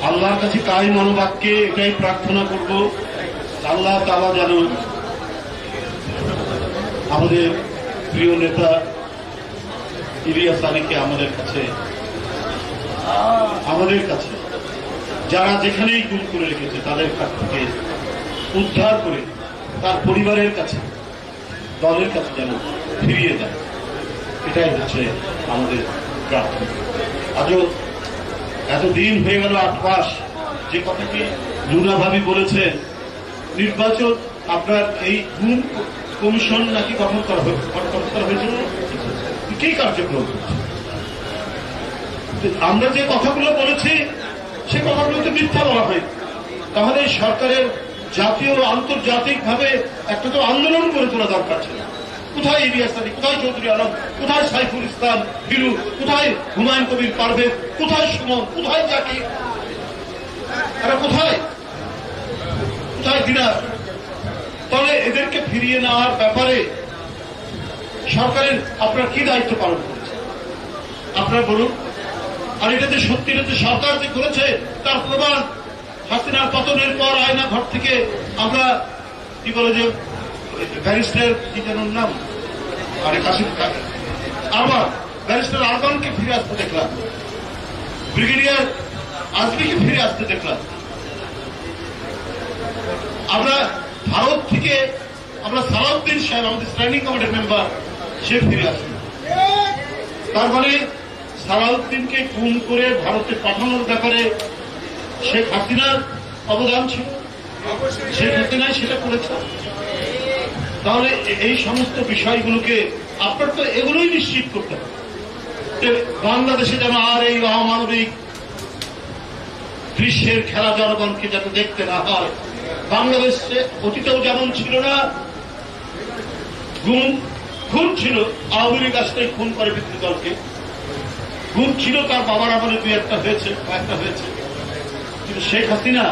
আল্লাহর কাছে কাই মনোবাক্যে এটাই প্রার্থনা করব, আল্লাহ তাআলা যেন আমাদের প্রিয় নেতা ইলিয়াস আলীকে আমাদের কাছে যারা যেখানেই গুম করে রেখেছে তাদের কাছ থেকে উদ্ধার করে তার পরিবারের কাছে, দলের কাছে যেন ফিরিয়ে দেয়, এটাই হচ্ছে আমাদের প্রার্থনা। আজও এতদিন হয়ে গেল 8 মাস, যে কথাটি লুনা ভাবি বলেছেন, নির্বাচন আপনার এই গুম কমিশন নাকি গঠন করা হয়েছিল, কি কার্যক্রম করছে? আমরা যে কথাগুলো বলেছি সে কথাগুলো তো মিথ্যা বলা হয়। তাহলে সরকারের জাতীয় ও আন্তর্জাতিকভাবে একটা তো আন্দোলন করে তোলা দরকার ছিল। কোথায় ইলিয়াস আলী, কোথায় চৌধুরী আলম, কোথায় সাইফুল ইসলাম হিরু, কোথায় হুমায়ুন কবির পারভেজ, কোথায় সুমন, কোথায় জাকির, এরা কোথায় দিনার? তাহলে এদেরকে ফিরিয়ে নেওয়ার ব্যাপারে সরকারের আপনার কি দায়িত্ব পালন করেছে আপনারা বলুন। আর এটা যে সত্যি, এটা যে সরকার যে করেছে তার প্রমাণ হাসিনার পতনের পর আয়না ঘর থেকে আমরা কি বলে যে ব্যারিস্টার কি যেন নাম, আরে কাশিম আরমান, ব্যারিস্টার আরমানকে ফিরে আসতে দেখলাম, ব্রিগেডিয়ার আজমিকে ফিরে আসতে দেখলাম। আমরা ভারত থেকে আমরা সালাউদ্দিন সাহেব, আমাদের স্ট্যান্ডিং কমিটির মেম্বার, সে ফিরে আসেন। তার মানে সালাউদ্দিনকে গুম করে ভারতে পাঠানোর ব্যাপারে শেখ হাসিনার অবদান ছিল, শেখ হাসিনাই সেটা করেছে। তাহলে এই সমস্ত বিষয়গুলোকে আপনার তো এগুলোই নিশ্চিত করতে হবে যে বাংলাদেশে যেন আর এই অমানবিক দৃশ্যের খেলা জনগণকে যাতে দেখতে না হয়। বাংলাদেশে অতীতেও যেমন ছিল না, খুন ছিল, আওয়ামী লীগ আসলে খুন করে বিরোধী দলকে, খুন ছিল তার বাবার আমলে কয়েকটা হয়েছে, কিন্তু শেখ হাসিনা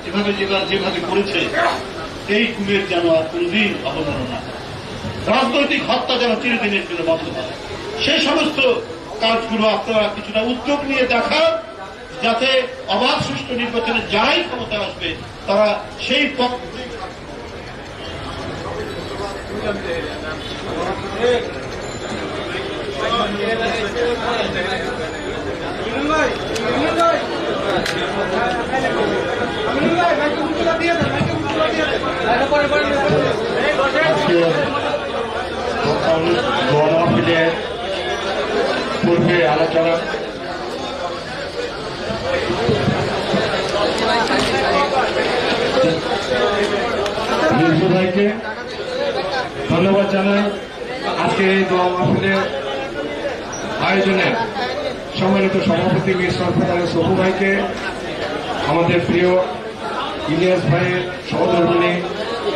যেভাবে করেছে এই খুনের যেন আর কোনদিন অবমাননা, রাজনৈতিক হত্যা যেন চিরদিনের জন্য বন্ধ হয়। সেই সমস্ত কাজগুলো আপনারা কিছুটা উদ্যোগ নিয়ে দেখান, যাতে অবাধ সুষ্ঠু নির্বাচনে যারাই ক্ষমতা আসবে তারা সেই পূর্বে আলোচনা মির্জু ভাইকে ধন্যবাদ জানাই। আজকে এই দোয়া মাহফিলের আয়োজনে সম্মানিত সভাপতি মীর শরফত আলী সফু ভাইকে, আমাদের প্রিয় ইলিয়াস ভাইয়ের সহধর্মিণী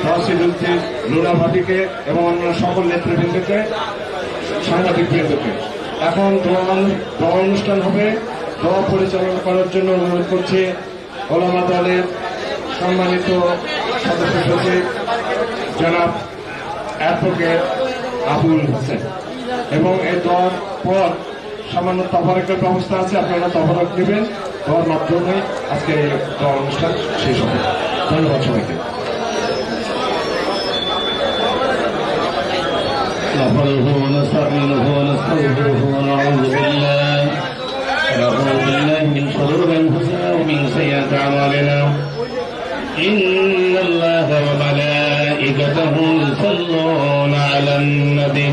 তহসিল উদ্দিন লুনা ভাবিকে এবং অন্যান্য সকল নেতৃবৃন্দকে, সাংবাদিক বৃন্দকে। এখন দোয়া অনুষ্ঠান হবে। দোয়া পরিচালনা করার জন্য অনুরোধ করছি ওলামা দলের সম্মানিত সদস্য সচিব জনাব অ্যাডভোকেট আবুল হোসেন, এবং এই দোয়ার পর সামান্য তফারকের ব্যবস্থা আছে, আপনারা তফারক দেবেন। দোয়ার মাধ্যমে আজকে এই দোয়া অনুষ্ঠান শেষ হবে। ধন্যবাদ সবাইকে। نحمده ونستعينه ونستغفره ونعوذ بالله من شرور انفسنا ومن سيئات اعمالنا. ان الله وملائكته يصلون على النبي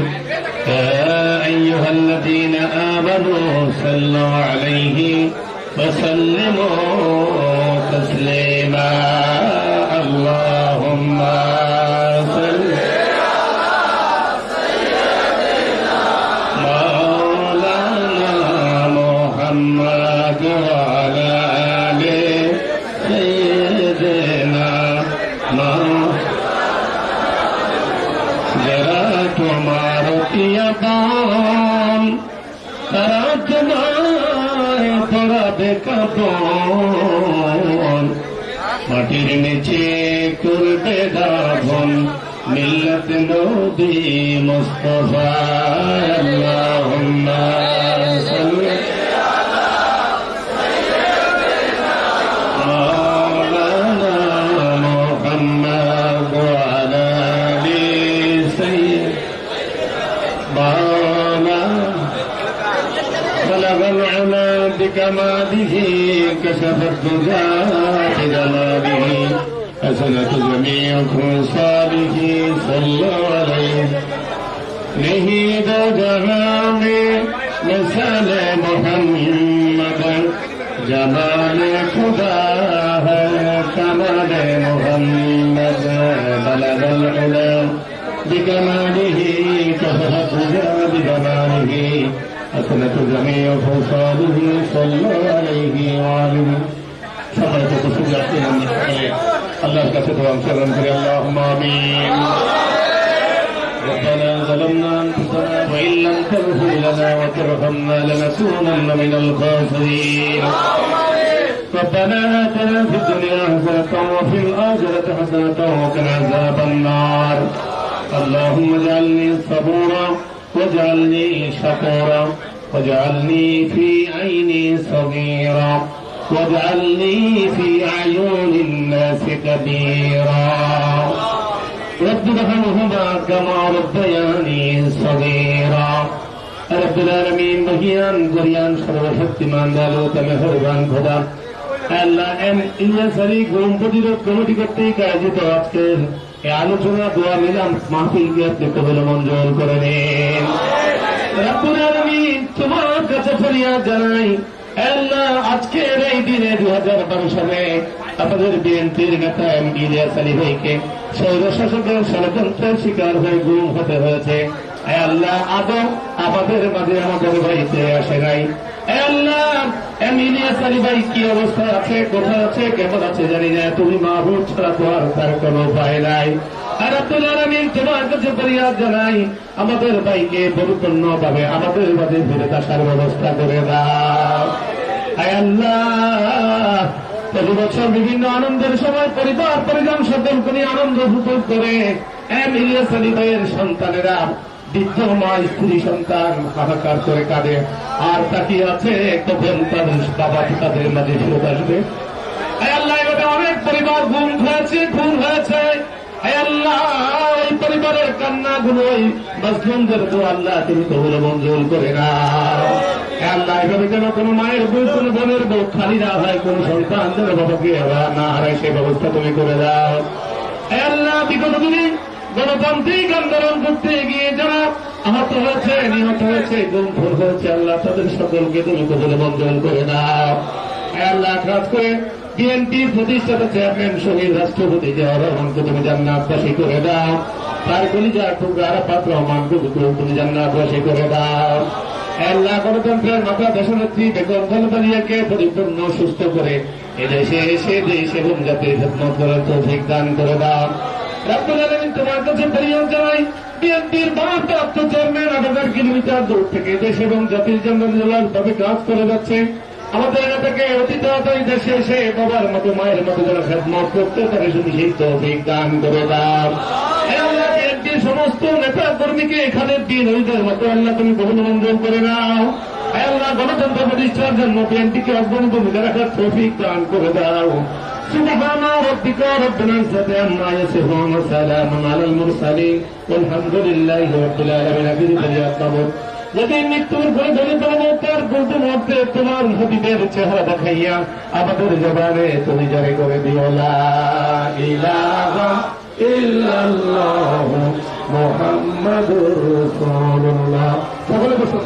يا ايها الذين امنوا صلوا عليه وسلموا تسليما. اللهم صل محمد وعلى آل سيدنا যারা তোমার পিয়াদান তারা তোমায় পড়াবে কাপন মাটির নিচে করবে দাফন মিল্লাত নবী মুস্তাফা আল্লাহুম্মা সাল্লি بكماله كشف الدجى بجماله حسنة جميع خصاله صلوا عليه नहीं दो जहां में मिसाल मोहम्मद जमाल खुदा है कमाल मोहम्मद बलगल उला بكماله كشف الدجى بجماله حسنة جميع خصاله صلى عليه وآله সম্মানিত উপস্থিতি আছেন আল্লাহর কাছে দোয়া করুন করে আল্লাহুম্মা আমিন ربنا ظلمنا أنفسنا وإن لم تغفر لنا وترحمنا لنكونن من الخاسرين ربنا آتنا في الدنيا حسنة وفي الآخرة حسنة وقنا عذاب النار اللهم اجعلني صبورا واجعلني شكورا واجعلني في عيني صغيرا واجعلني في أعين الناس كبيرا رب ارحمهما كما ربياني صغيرا رب العالمين মহিয়ান গরিয়ান সর্বশক্তিমান দয়ালু মেহেরবান খোদা আল্লাহ ইলিয়াসী গরম প্রতিরোধ কমিটি কর্তৃক আয়োজিত আজকের এই আলোচনা দোয়া মিলাম মাহফিলকে আপনি কবুল মঞ্জুর করে নিন রব্বুল আলামিন তোমার কাছে ফরিয়াদ জানাই আল্লাহ আজকের এই দিনে 2012 সালে আমাদের বিএনপির নেতা ইলিয়াস আলী ভাইকে স্বৈরশাসকের ষড়যন্ত্রের শিকার হয়ে গুম হতে হয়েছে আল্লাহ আদম আমাদের মাঝে আমাদের বাড়িতে আসে নাই আল্লাহ ইলিয়াস আলী ভাই কি অবস্থা আছে কোথায় আছে কেমন আছে জানি না তুমি মাহবুব ছাড়া তো আর তার কোনো উপায় নাই রব্বুল আলামিন তোমার কাছে ফরিয়াদ জানাই আমাদের ভাইকে পরিপূর্ণভাবে আমাদের মাঝে ফিরে আসার ব্যবস্থা করে দাও আল্লাহ প্রতি বছর বিভিন্ন আনন্দের সময় পরিবার পরিজন সকলকে নিয়ে আনন্দ উপভোগ করে ইলিয়াস আলী ভাইয়ের সন্তানেরা বৃদ্ধ মা স্ত্রী সন্তান হাহাকার করে কাঁদে আর তাকিয়ে আছে কখন তাদের বাবা তাদের মাঝে ফেরত আসবে আল্লাহ এভাবে অনেক পরিবার গুম হয়েছে খুন হয়েছে আল্লাহ এই পরিবারের কান্নাগুলো মাজলুমদের তো আল্লাহ তুমি কবুল মঞ্জুর করে নাও আল্লাহ এভাবে যেন কোনো মায়ের বউ কোনো বোনের বউ খালি না হয় কোন সন্তান যেন বাবাকে না হারায় সেই ব্যবস্থা তুমি করে দাও আল্লাহ বিগত দিনে গণতান্ত্রিক আন্দোলন করতে গিয়ে যারা আহত হয়েছে নিহত হয়েছে গুম খুন হয়েছে আল্লাহ তাদের সকলকে তুমি কবুল মঞ্জুর করে দাও আল্লাহ কাজ করে বিএনপির প্রতিষ্ঠাতা চেয়ারম্যান শহীদ রাষ্ট্রপতি জিয়াউর রহমানকে তুমি জান্নাতবাসী করে দাও তার কলিজার টুকরা আরাফাত রহমানকে তুমি জান্নাতবাসী করে দাও আল্লাহ গণতন্ত্রের মাতা দেশনেত্রী বেগম খালেদা জিয়াকে পরিপূর্ণ সুস্থ করে এদেশে এসে দেশ এবং জাতির খেদমত করার তৌফিক দান করে দাও রব্বুল আলামিন তোমার কাছে ফরিয়াদ জানাই বিএনপির ভারপ্রাপ্ত চেয়ারম্যান 8000 কিলোমিটার দূর থেকে দেশ এবং জাতির জন্য নিরলসভাবে কাজ করে যাচ্ছে আমাদের এলাকাকে অতি তাড়াতাড়ি দেশে এসে বাবার মতো মায়ের মতো যারা খেদমত করতে তারা শুধু সেই তৌফিক দান করে দাও আল্লাহ বিএনপির সমস্ত নেতা কর্মীকে এখানে বিরোধীদের মতো আল্লাহ তুমি কবুল মঞ্জুর করে নাও আল্লাহ গণতন্ত্র প্রতিষ্ঠার জন্য বিএনপিকে অগ্রণী ভূমিকা রাখার তৌফিক দান করে দাও سبحان ربك رب العزة عما يصفون وسلام على المرسلين والحمد لله رب العالمين যদি মৃত্যুর পরে বলে বলবো তার বলতে মধ্যে তোমার হাবিবের চেহারা দেখাইয়া আমাদের জবানে তুমি জারি করে দিও লা ইলাহা ইল্লাল্লাহ মুহাম্মাদুর রাসূলুল্লাহ সকলে বসে